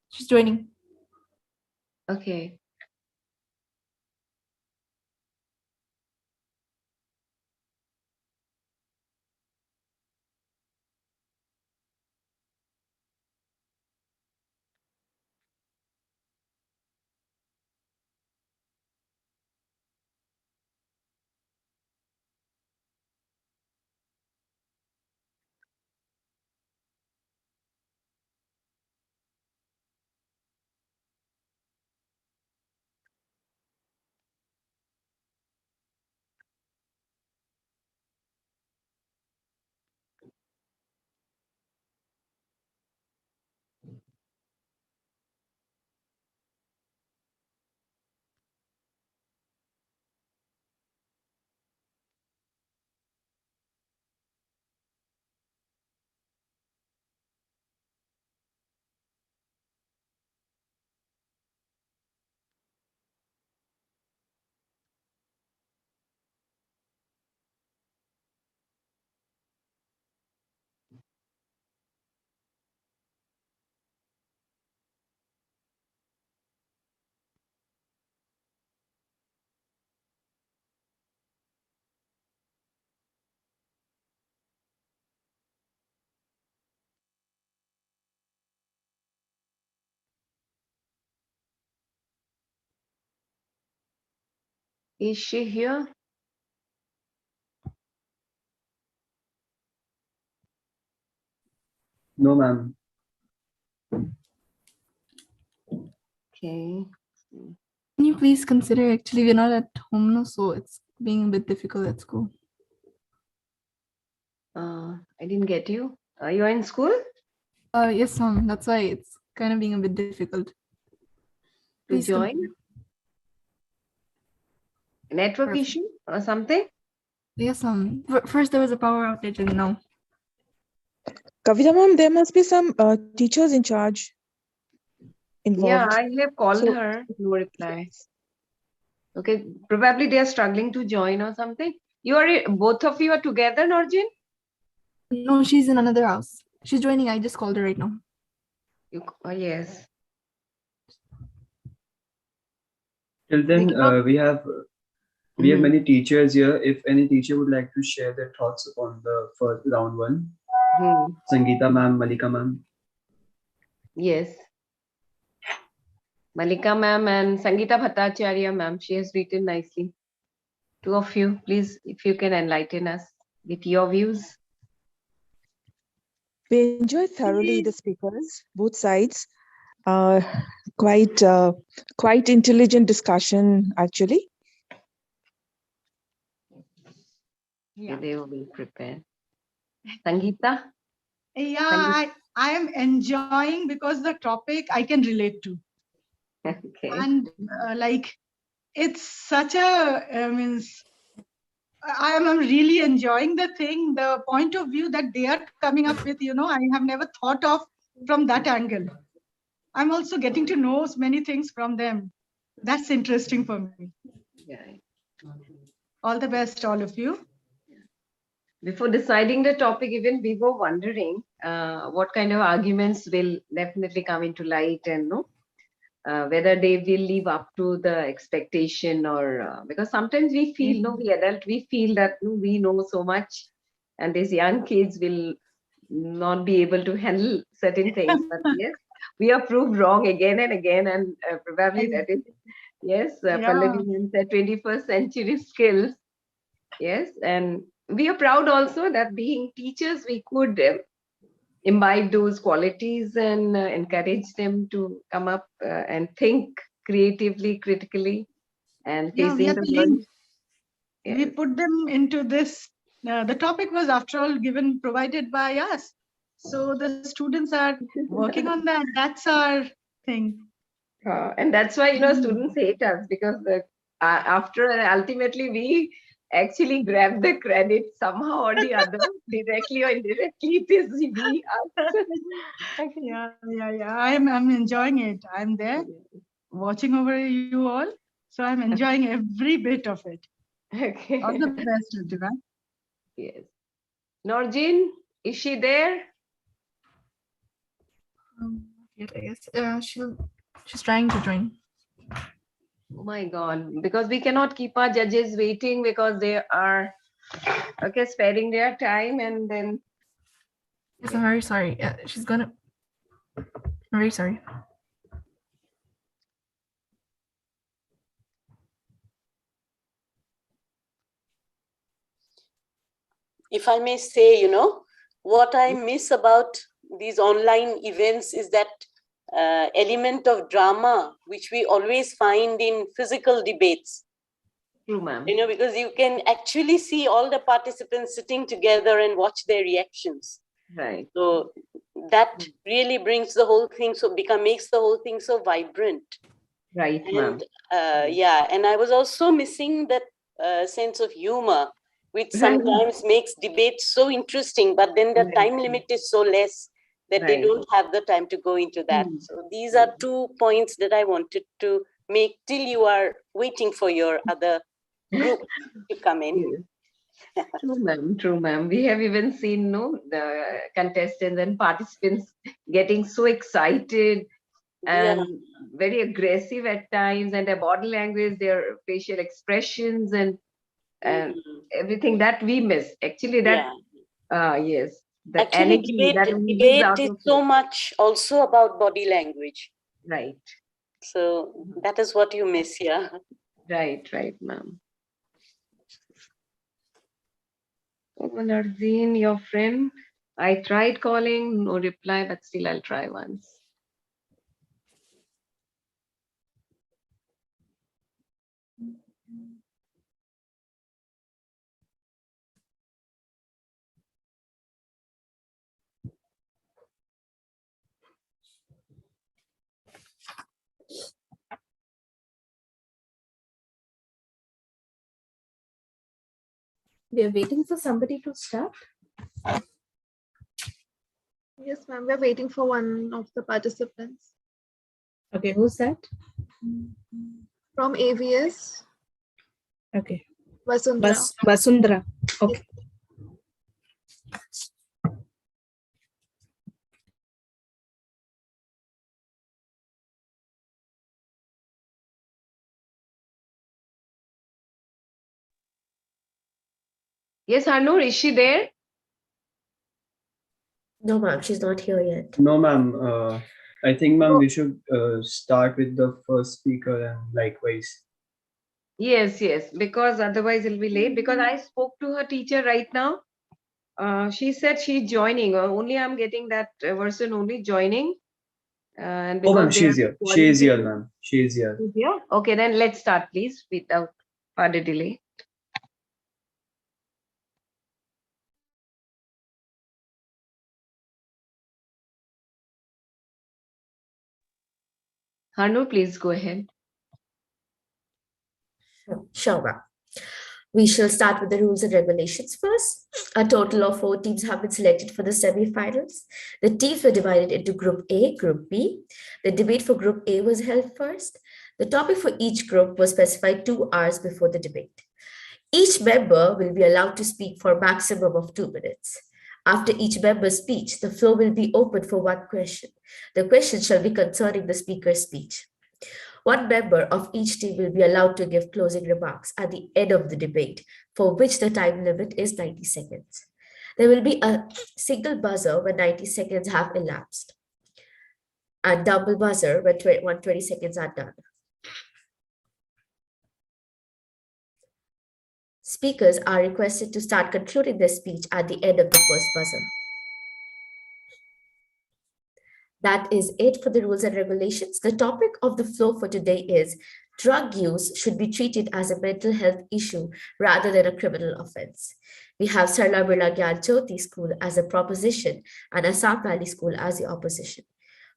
she's joining. Okay. Is she here? No, ma'am. Okay. Can you please consider? Actually, we're not at home now, so it's being a bit difficult at school. I didn't get you. You are in school? Yes, mom. That's why it's kind of being a bit difficult. To Please join? consider. Network Perfect. issue or something? Yes, mom. First there was a power outage, and now. Kavita ma'am, there must be some teachers in charge Yeah, involved. I have called So, her. No reply. Okay, probably they are struggling to join or something. You are both of you are together, Norjin? No, she's in another house. She's joining. I just called her right now. Yes. Till then, cannot- we have Mhm. many teachers here. If any teacher would like to share their thoughts on the first round one, Sangeeta ma'am, Malika ma'am. Yes. Malika ma'am and Sangeeta Bhattacharya ma'am, she has written nicely. Two of you, please, if you can enlighten us with your views. we enjoyed thoroughly the speakers, both sides. Quite intelligent discussion, actually. Yeah. They will be prepared. Sangeeta? Yeah, I am enjoying because the topic I can relate to. Okay. And like, it's such a, means, I am really enjoying the thing, the point of view that they are coming up with, I have never thought of from that angle. I'm also getting to know many things from them. That's interesting for me. Yeah. All the best, all of you. Before deciding the topic, even we were wondering what kind of arguments will definitely come into light and whether they will live up to the expectation or because sometimes we feel, we adult, we feel that we know so much and these young kids will not be able to handle certain things. But yes, we are proved wrong again and again, and probably that is, yes, Pallavi said 21st century skills. Yes, and we are proud also that being teachers, we could imbibe those qualities and encourage them to come up and think creatively, critically, and Yeah, we facing are the the world. link. We put them into this. The topic was, after all, provided by us. So the students are working on that. That's our thing. And that's why, students hate us because after ultimately we actually grab the credit somehow or the other, directly or indirectly. It is we us. Okay. Yeah. I'm enjoying it. I'm there watching over you all. So I'm enjoying every bit of it. Okay. All the best, Ritika. Yes. Norjin, is she there? Yet, I guess. She's trying to join. Oh my God, because we cannot keep our judges waiting because they are sparing their time and then. Yes, I'm very sorry. She's gonna. I'm very sorry. If I may say, what I miss about these online events is that element of drama, which we always find in physical debates. True, ma'am. Because you can actually see all the participants sitting together and watch their reactions. Right. So that really brings the whole thing makes the whole thing so vibrant. Right, ma'am. And I was also missing that sense of humor, which sometimes makes debates so interesting, but then the time limit is so less that they don't have the time to go into that. So these are 2 points that I wanted to make till you are waiting for your other group to come in. True, ma'am. We have even seen the contestants and participants getting so excited and very aggressive at times, and their body language, their facial expressions, and everything that we miss. Actually, that yes, the actually energy that we miss debate out is of so much also about body language. Right. So that is what you miss, yeah. Right, ma'am. Oh, Narzeen, your friend, I tried calling, no reply, but still I'll try once. We are waiting for somebody to start. Yes, ma'am. We're waiting for one of the participants. Okay, who's that? From AVS, Okay. Vasundhara. Vasundhara. Okay. Yes, Arnoor, is she there? No, ma'am, she's not here yet. No, ma'am. I think, ma'am, we should start with the first speaker and likewise. Yes, because otherwise it'll be late. Because I spoke to her teacher right now. She said she's joining. Only I'm getting that person only joining. And Oh, ma'am, because she's here. She is here, ma'am. She is here. Yeah. Okay, then let's start, please, without further delay. Hanu, please go ahead. Sure, ma'am. We shall start with the rules and regulations first. A total of 4 teams have been selected for the semi-finals. The teams were divided into Group A, Group B. The debate for Group A was held first. The topic for each group was specified 2 hours before the debate. Each member will be allowed to speak for a maximum of 2 minutes. After each member's speech, the floor will be open for one question. The question shall be concerning the speaker's speech. One member of each team will be allowed to give closing remarks at the end of the debate, for which the time limit is 90 seconds. There will be a single buzzer when 90 seconds have elapsed, and double buzzer when 120 seconds are done. Speakers are requested to start concluding their speech at the end of the first buzzer. That is it for the rules and regulations. The topic of the floor for today is drug use should be treated as a mental health issue rather than a criminal offense. We have Sarala, Birla, Gyan, Jyoti School as a proposition and Assam Valley School as the opposition.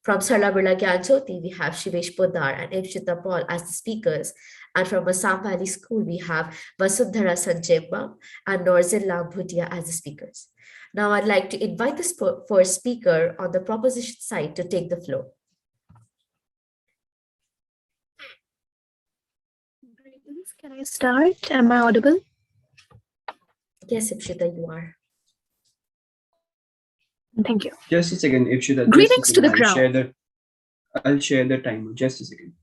From Sarala Birla Gyan Jyoti, we have Shivesh Poddar and Ipshita Paul as the speakers. And from Assam Valley School, we have Vasundhara Sanjema and Norzin Lam Bhutia as the speakers. Now I'd like to invite the first speaker on the proposition side to take the floor. Can I start? Am I audible? Yes, Ipshita, you are. Thank you. Just a second, Ipshita. Greetings to the crowd. I'll share the timer. Just a second.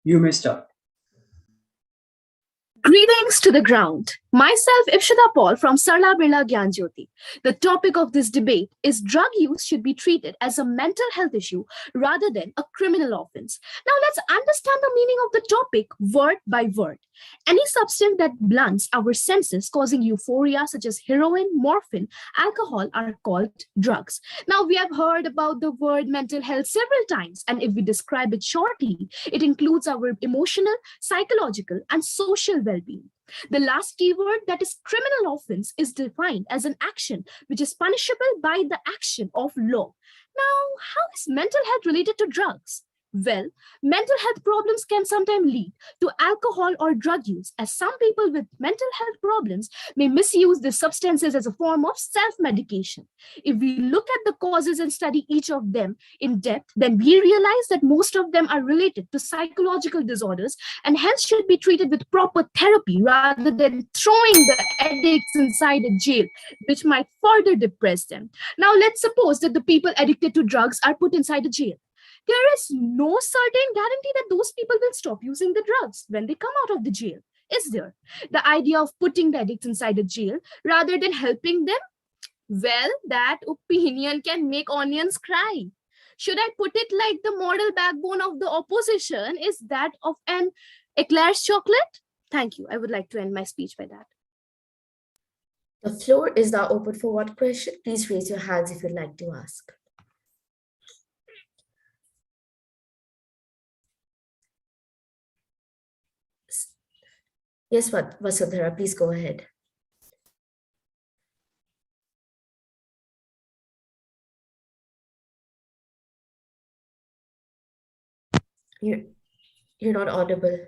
You may start. Greetings to the ground. Myself, Ipshita Paul from Sarala Birla Gyan Jyoti. The topic of this debate is drug use should be treated as a mental health issue rather than a criminal offense. Now let's understand the meaning of the topic word by word. Any substance that blunts our senses causing euphoria such as heroin, morphine, alcohol are called drugs. Now we have heard about the word mental health several times, and if we describe it shortly, it includes our emotional, psychological and social well-being. The last keyword, that is criminal offense, is defined as an action which is punishable by the action of law. Now, how is mental health related to drugs? Well, mental health problems can sometimes lead to alcohol or drug use, as some people with mental health problems may misuse these substances as a form of self-medication. If we look at the causes and study each of them in depth, then we realize that most of them are related to psychological disorders and hence should be treated with proper therapy rather than throwing the addicts inside a jail, which might further depress them. Now, let's suppose that the people addicted to drugs are put inside a jail. There is no certain guarantee that those people will stop using the drugs when they come out of the jail, is there? The idea of putting the addicts inside a jail rather than helping them, well, that opinion can make onions cry. Should I put it like the moral backbone of the opposition is that of an eclair's chocolate? Thank you. I would like to end my speech by that. The floor is now open for one question. Please raise your hands if you'd like to ask. Yes, Vasundhara, please go ahead. You're not audible.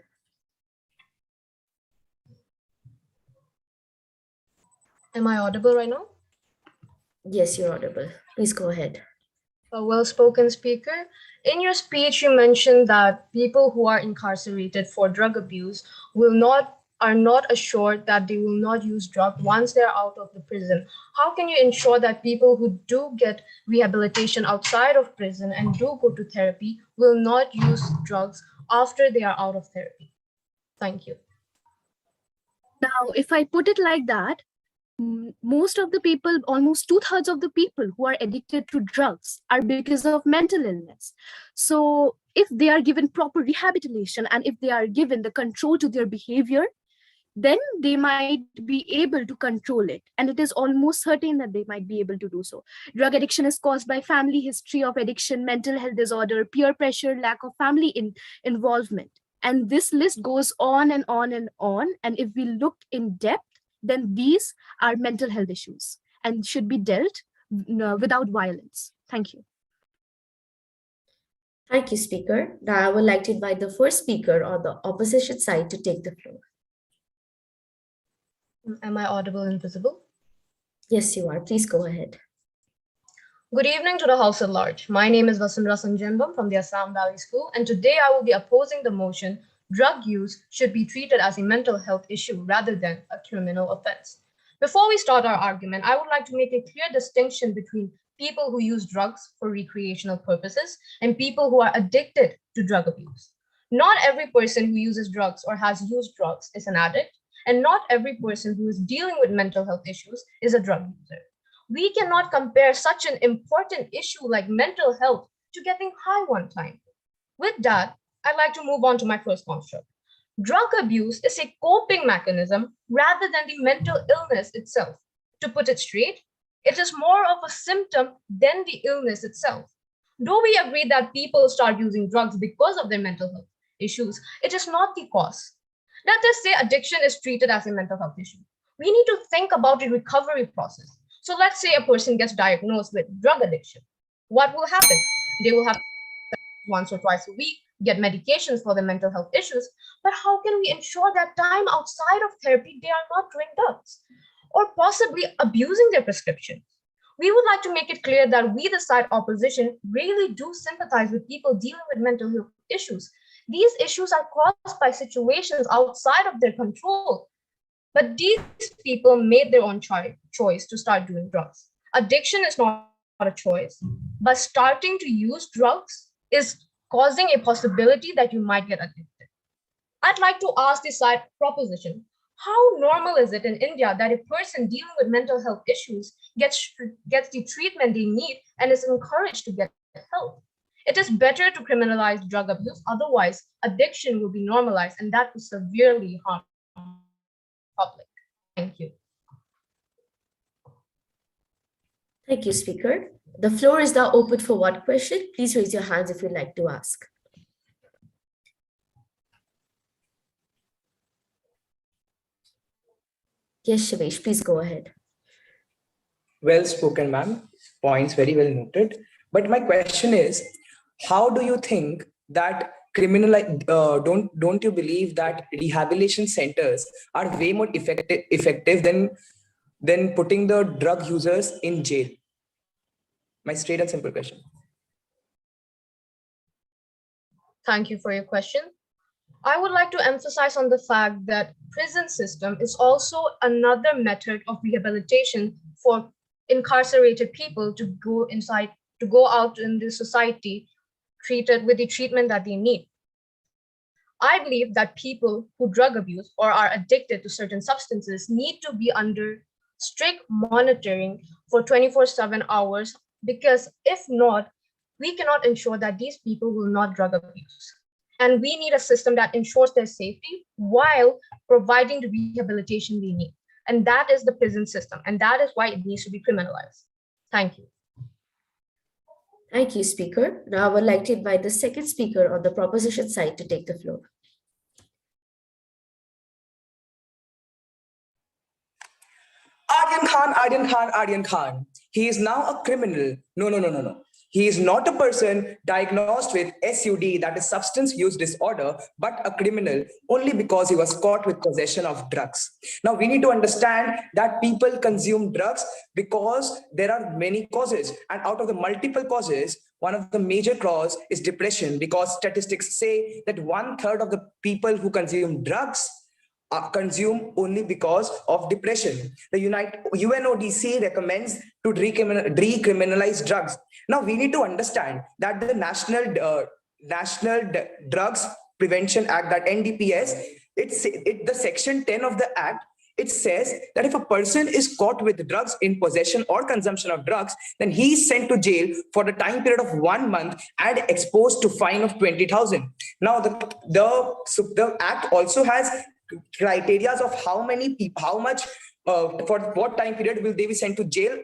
Am I audible right now? Yes, you're audible. Please go ahead. A well-spoken speaker. In your speech, you mentioned that people who are incarcerated for drug abuse are not assured that they will not use drugs once they're out of the prison. How can you ensure that people who do get rehabilitation outside of prison and do go to therapy will not use drugs after they are out of therapy? Thank you. Now, if I put it like that, most of the people, almost 2/3 of the people who are addicted to drugs are because of mental illness. So if they are given proper rehabilitation and if they are given the control to their behavior, then they might be able to control it. And it is almost certain that they might be able to do so. Drug addiction is caused by family history of addiction, mental health disorder, peer pressure, lack of family involvement. And this list goes on and on and on. And if we look in depth, then these are mental health issues and should be dealt without violence. Thank you. Thank you, Speaker. Now I would like to invite the first speaker on the opposition side to take the floor. Am I audible and visible? Yes, you are. Please go ahead. Good evening to the House at large. My name is Vasundhara Sanjambam from the Assam Valley School, and today I will be opposing the motion drug use should be treated as a mental health issue rather than a criminal offense. Before we start our argument, I would like to make a clear distinction between people who use drugs for recreational purposes and people who are addicted to drug abuse. Not every person who uses drugs or has used drugs is an addict, and not every person who is dealing with mental health issues is a drug user. We cannot compare such an important issue like mental health to getting high one time. With that, I'd like to move on to my first construct. Drug abuse is a coping mechanism rather than the mental illness itself. To put it straight, it is more of a symptom than the illness itself. Though we agree that people start using drugs because of their mental health issues, it is not the cause. Let us say addiction is treated as a mental health issue. We need to think about the recovery process. So let's say a person gets diagnosed with drug addiction. What will happen? They will have once or twice a week, get medications for their mental health issues, but how can we ensure that time outside of therapy they are not doing drugs or possibly abusing their prescriptions? We would like to make it clear that we, the side opposition, really do sympathize with people dealing with mental health issues. These issues are caused by situations outside of their control. But these people made their own choice to start doing drugs. Addiction is not a choice, but starting to use drugs is causing a possibility that you might get addicted. I'd like to ask this side proposition. How normal is it in India that a person dealing with mental health issues gets the treatment they need and is encouraged to get help? It is better to criminalize drug abuse, otherwise addiction will be normalized and that will severely harm public. Thank you. Thank you, Speaker. The floor is now open for one question. Please raise your hands if you'd like to ask. Yes, Shivesh, please go ahead. Well spoken, ma'am. Points very well noted. But my question is, how do you think that don't you believe that rehabilitation centers are way more effective than putting the drug users in jail? My straight and simple question. Thank you for your question. I would like to emphasize on the fact that prison system is also another method of rehabilitation for incarcerated people to go out in the society treated with the treatment that they need. I believe that people who drug abuse or are addicted to certain substances need to be under strict monitoring for 24/7 hours, because if not, we cannot ensure that these people will not drug abuse. And we need a system that ensures their safety while providing the rehabilitation we need. And that is the prison system. And that is why it needs to be criminalized. Thank you. Thank you, Speaker. Now I would like to invite the second speaker on the proposition side to take the floor. Aryan Khan. He is now a criminal. No. He is not a person diagnosed with SUD, that is substance use disorder, but a criminal only because he was caught with possession of drugs. Now we need to understand that people consume drugs because there are many causes, and out of the multiple causes, one of the major cause is depression, because statistics say that 1/3 of the people who consume drugs consume only because of depression. The UNODC recommends to decriminalize drugs. Now we need to understand that the National Drugs Prevention Act, that NDPS, the section 10 of the act, it says that if a person is caught with drugs in possession or consumption of drugs, then he is sent to jail for the time period of 1 month and exposed to fine of 20,000. Now the act also has criteria of how much for what time period will they be sent to jail,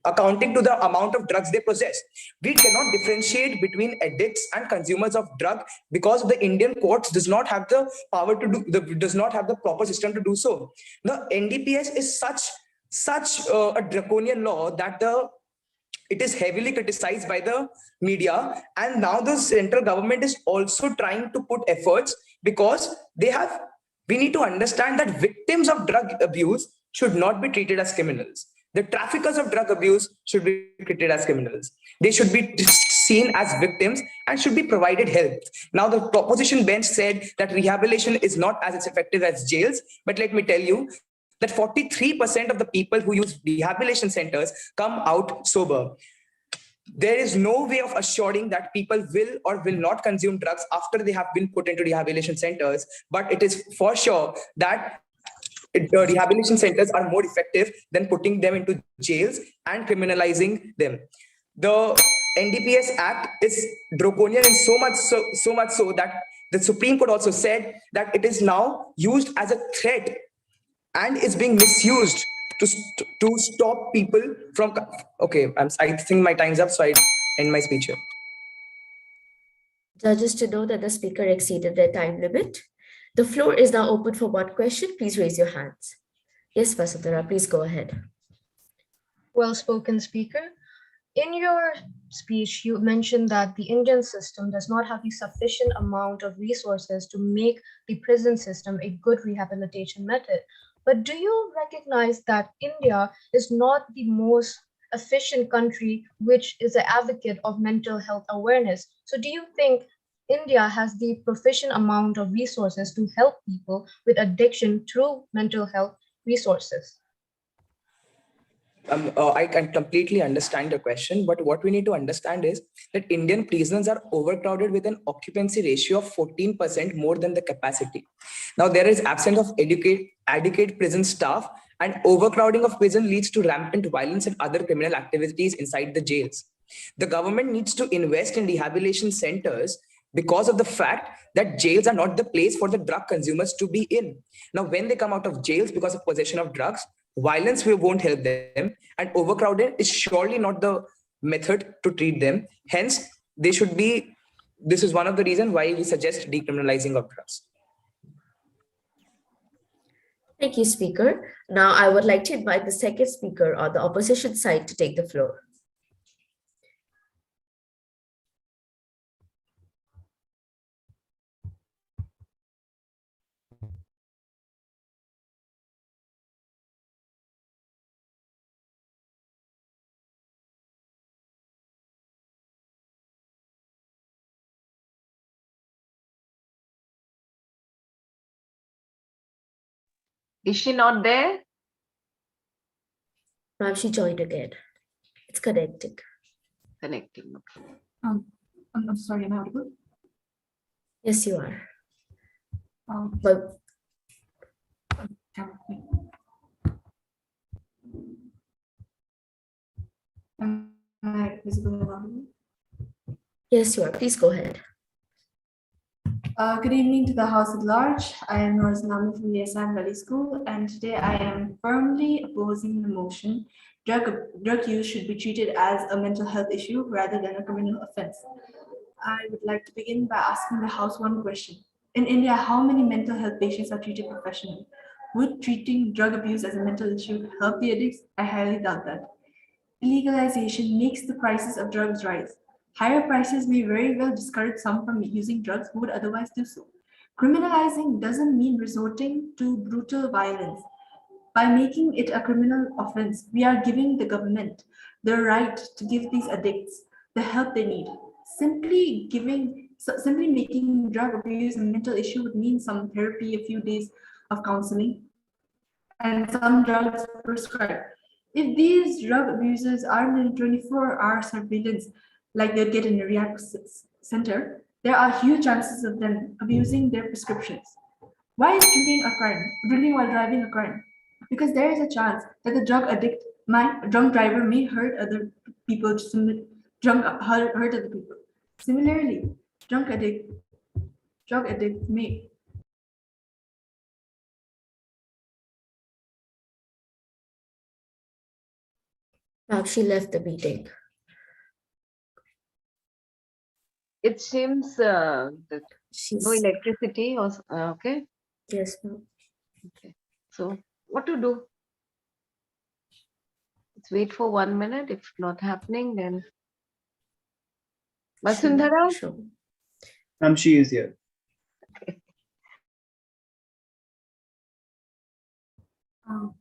accounting to the amount of drugs they possess. We cannot differentiate between addicts and consumers of drug because the Indian courts does not have the power to does not have the proper system to do so. The NDPS is such a draconian law that it is heavily criticized by the media, and now the central government is also trying to put efforts because they have We need to understand that victims of drug abuse should not be treated as criminals. The traffickers of drug abuse should be treated as criminals. They should be seen as victims and should be provided help. Now, the opposition bench said that rehabilitation is not as effective as jails, but let me tell you that 43% of the people who use rehabilitation centers come out sober. There is no way of assuring that people will or will not consume drugs after they have been put into rehabilitation centers, but it is for sure that rehabilitation centers are more effective than putting them into jails and criminalizing them. The NDPS Act is draconian in so much so that the Supreme Court also said that it is now used as a threat and is being misused to stop people from. Okay, I think my time's up, so I end my speech here. Judges to know that the speaker exceeded their time limit. The floor is now open for one question. Please raise your hands. Yes, Vasundhara, please go ahead. Well spoken, Speaker. In your speech, you mentioned that the Indian system does not have the sufficient amount of resources to make the prison system a good rehabilitation method. But do you recognize that India is not the most efficient country which is an advocate of mental health awareness? So do you think India has the sufficient amount of resources to help people with addiction through mental health resources? I can completely understand the question, but what we need to understand is that Indian prisons are overcrowded with an occupancy ratio of 14% more than the capacity. Now, there is absence of adequate prison staff, and overcrowding of prison leads to rampant violence and other criminal activities inside the jails. The government needs to invest in rehabilitation centers because of the fact that jails are not the place for the drug consumers to be in. Now, when they come out of jails because of possession of drugs, violence won't help them, and overcrowded is surely not the method to treat them. Hence, this is one of the reasons why we suggest decriminalizing of drugs. Thank you, Speaker. Now, I would like to invite the second speaker on the opposition side to take the floor. Is she not there? Ma'am, she joined again. It's connecting. Connecting. I'm sorry, am I audible? Yes, you are. Well, am I visible and audible? Yes, you are. Please go ahead. Good evening to the House at large. I am Noor Nami from the Assam Valley School, and today I am firmly opposing the motion drug use should be treated as a mental health issue rather than a criminal offense. I would like to begin by asking the House one question. In India, how many mental health patients are treated professionally? Would treating drug abuse as a mental issue help the addicts? I highly doubt that. Illegalization makes the prices of drugs rise. Higher prices may very well discourage some from using drugs who would otherwise do so. Criminalizing doesn't mean resorting to brutal violence. By making it a criminal offense, we are giving the government the right to give these addicts the help they need. Simply making drug abuse a mental issue would mean some therapy, a few days of counseling, and some drugs prescribed. If these drug abusers are in 24-hour surveillance, like they get in a rehab center, there are huge chances of them abusing their prescriptions. Why is drinking while driving a crime? Because there is a chance that the drunk driver may hurt other people, hurt other people. Similarly, drug addicts may. Ma'am, she left the meeting. It seems that no electricity or okay. Yes, ma'am. Okay. So what to do? Let's wait for 1 minute. If not happening, then Vasundhara. She is here. Um,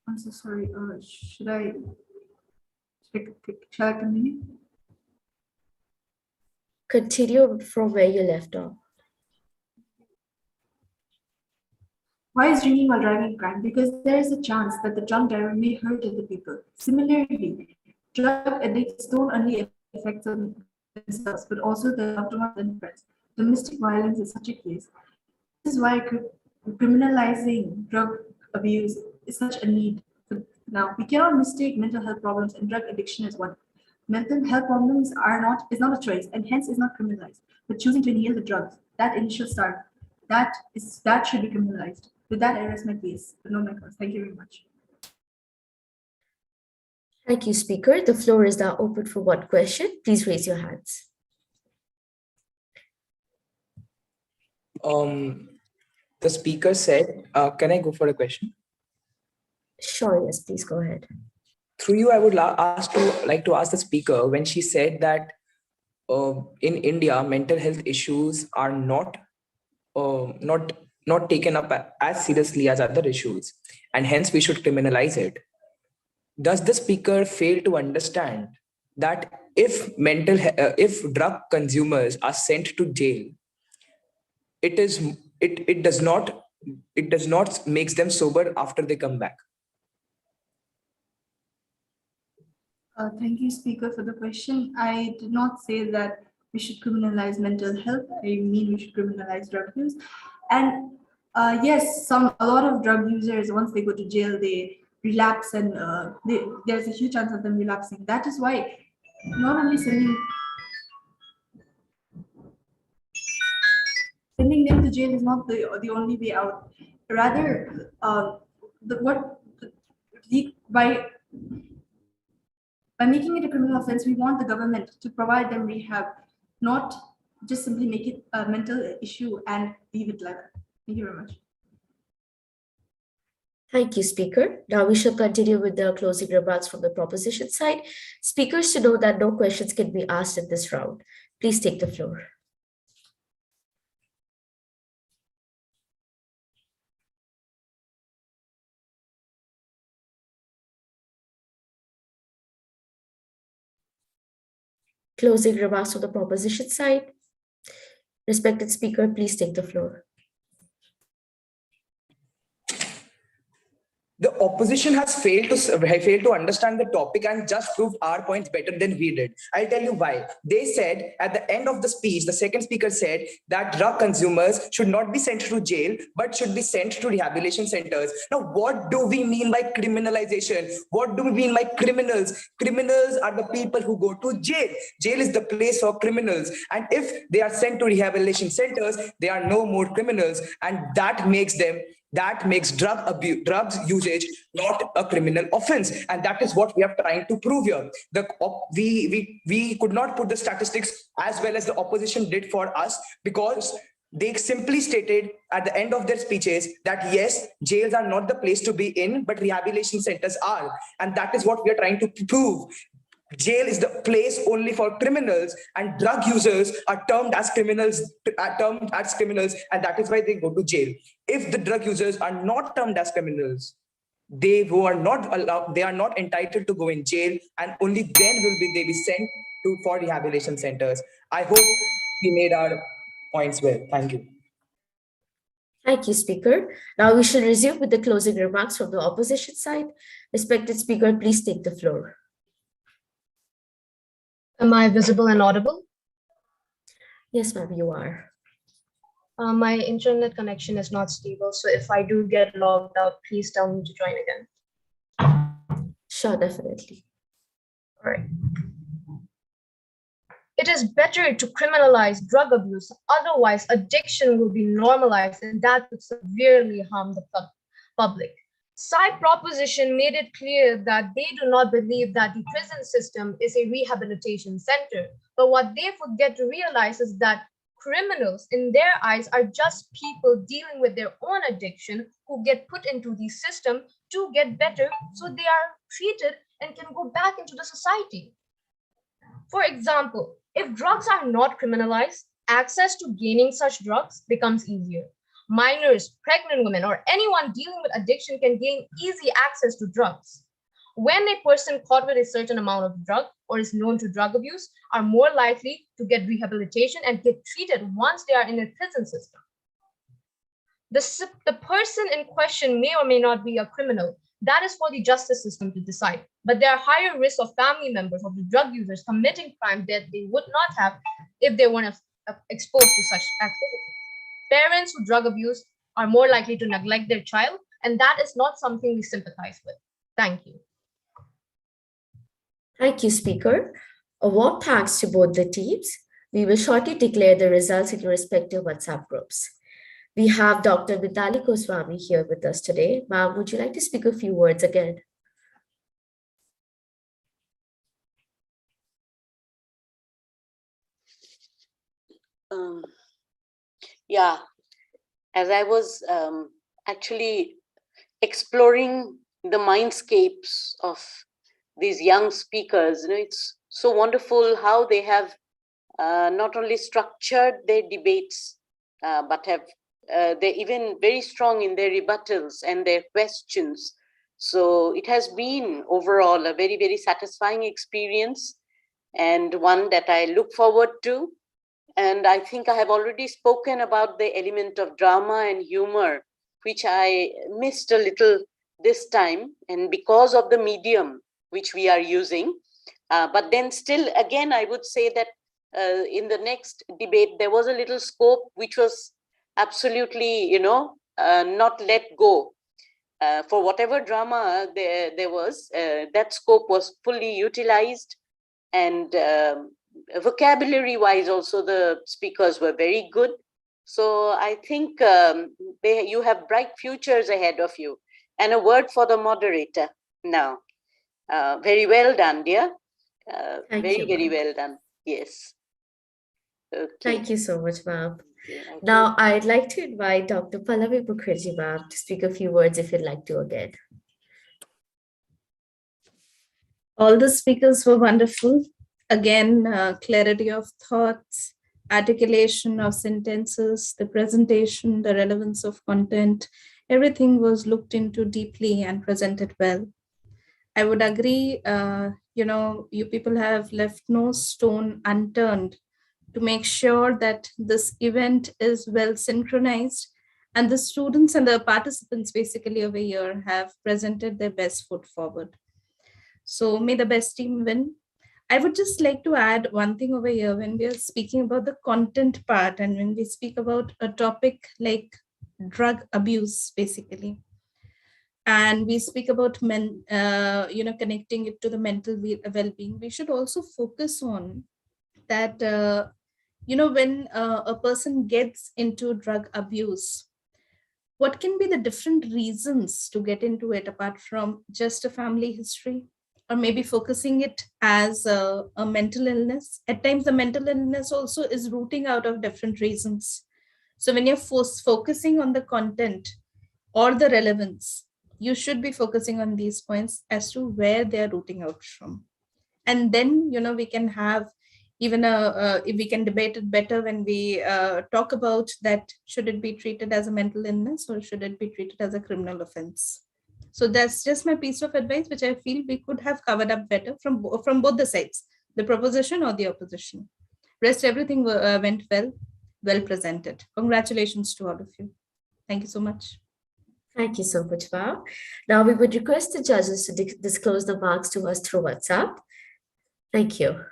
I'm so sorry. Shall I continue? Continue from where you left off. Why is drinking while driving a crime? Because there is a chance that the drunk driver may hurt other people. Similarly, drug addicts don't only affect themselves, but also their loved ones and friends. Domestic violence is such a case. This is why criminalizing drug abuse is such a need. Now, we cannot mistake mental health problems and drug addiction as one. Mental health problems is not a choice and hence is not criminalized. But choosing to inhale the drugs, that initial start, that should be criminalized. With that, I rest my case. But no, my cause. Thank you very much. Thank you, Speaker. The floor is now open for one question. Please raise your hands. The speaker said, can I go for a question? Sure, yes, please go ahead. Through you, I would like to ask the speaker when she said that in India, mental health issues are not taken up as seriously as other issues, and hence we should criminalize it. Does the speaker fail to understand that if drug consumers are sent to jail, it does not makes them sober after they come back? Thank you, Speaker, for the question. I did not say that we should criminalize mental health. I mean we should criminalize drug use. And yes, a lot of drug users, once they go to jail, they relapse and there's a huge chance of them relapsing. That is why not only sending them to jail is not the only way out. Rather, by making it a criminal offense, we want the government to provide them rehab, not just simply make it a mental issue and leave it like that. Thank you very much. Thank you, Speaker. Now we shall continue with the closing remarks from the proposition side. Speakers to know that no questions can be asked in this round. Please take the floor. Closing remarks from the proposition side. Respected speaker, please take the floor. The opposition has failed to understand the topic and just proved our points better than we did. I'll tell you why. They said at the end of the speech, the second speaker said that drug consumers should not be sent to jail, but should be sent to rehabilitation centers. Now, what do we mean by criminalization? What do we mean by criminals? Criminals are the people who go to jail. Jail is the place for criminals. And if they are sent to rehabilitation centers, they are no more criminals. And that makes drugs usage not a criminal offense, and that is what we are trying to prove here. We could not put the statistics as well as the opposition did for us, because they simply stated at the end of their speeches that yes, jails are not the place to be in, but rehabilitation centers are, and that is what we are trying to prove. Jail is the place only for criminals, and drug users are termed as criminals, and that is why they go to jail. If the drug users are not termed as criminals, they are not entitled to go in jail, and only then will they be sent for rehabilitation centers. I hope we made our points well. Thank you. Thank you, Speaker. Now we shall resume with the closing remarks from the opposition side. Respected speaker, please take the floor. Am I visible and audible? Yes, ma'am, you are. My internet connection is not stable, so if I do get logged out, please tell me to join again. Sure, definitely. All right. It is better to criminalize drug abuse, otherwise addiction will be normalized and that would severely harm the public. Side proposition made it clear that they do not believe that the prison system is a rehabilitation center, but what they forget to realize is that criminals in their eyes are just people dealing with their own addiction who get put into the system to get better so they are treated and can go back into the society. For example, if drugs are not criminalized, access to gaining such drugs becomes easier. Minors, pregnant women, or anyone dealing with addiction can gain easy access to drugs. When a person caught with a certain amount of drug or is known to drug abuse are more likely to get rehabilitation and get treated once they are in a prison system. The person in question may or may not be a criminal. That is for the justice system to decide. But there are higher risks of family members of the drug users committing crime that they would not have if they weren't exposed to such activity. Parents who drug abuse are more likely to neglect their child, and that is not something we sympathize with. Thank you. Thank you, Speaker. A warm thanks to both the teams. We will shortly declare the results in your respective WhatsApp groups. We have Dr. Mitali Goswami here with us today. Ma'am, would you like to speak a few words again? Yeah, as I was actually exploring the mindscapes of these young speakers, it's so wonderful how they have not only structured their debates, but have they're even very strong in their rebuttals and their questions. So it has been overall a very, very satisfying experience and one that I look forward to. And I think I have already spoken about the element of drama and humor, which I missed a little this time, and because of the medium which we are using. But then still, again, I would say that in the next debate, there was a little scope which was absolutely, not let go. For whatever drama there was, that scope was fully utilized, and vocabulary wise also the speakers were very good. So I think you have bright futures ahead of you. And a word for the moderator now. Very well done, dear. Very well done. Yes. Okay. Thank you so much, ma'am. Now, I'd like to invite Dr. Pallavi Mukherjee, ma'am, to speak a few words if you'd like to again. All the speakers were wonderful. Again, clarity of thoughts, articulation of sentences, the presentation, the relevance of content, everything was looked into deeply and presented well. I would agree, you people have left no stone unturned to make sure that this event is well synchronized and the students and the participants basically over here have presented their best foot forward. So may the best team win. I would just like to add one thing over here when we are speaking about the content part and when we speak about a topic like drug abuse, basically, and we speak about connecting it to the mental well-being, we should also focus on that, when a person gets into drug abuse, what can be the different reasons to get into it apart from just a family history? Or maybe focusing it as a mental illness. At times, the mental illness also is rooting out of different reasons. So when you're focusing on the content or the relevance, you should be focusing on these points as to where they're rooting out from. And then, we can have even if we can debate it better when we talk about that, should it be treated as a mental illness or should it be treated as a criminal offense? So that's just my piece of advice, which I feel we could have covered up better from both the sides, the proposition or the opposition. Rest, everything went well presented. Congratulations to all of you. Thank you so much. Thank you so much, ma'am. Now we would request the judges to disclose the marks to us through WhatsApp. Thank you.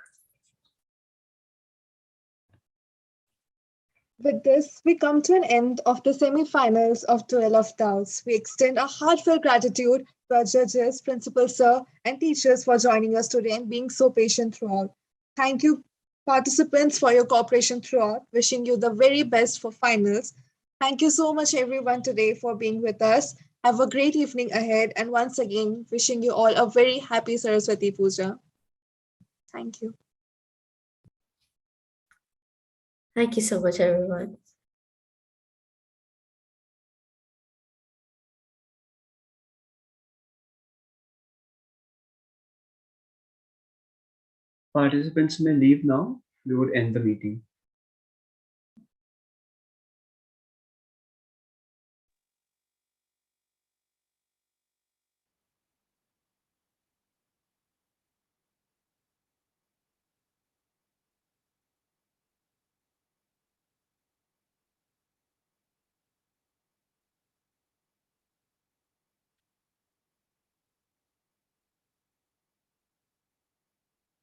With this, we come to an end of the semi-finals of Duel of Doubts. We extend our heartfelt gratitude to our judges, principal sir, and teachers for joining us today and being so patient throughout. Thank you, participants, for your cooperation throughout. Wishing you the very best for finals. Thank you so much, everyone, today for being with us. Have a great evening ahead. And once again, wishing you all a very happy Saraswati Puja. Thank you. Thank you so much, everyone. Participants may leave now. We would end the meeting.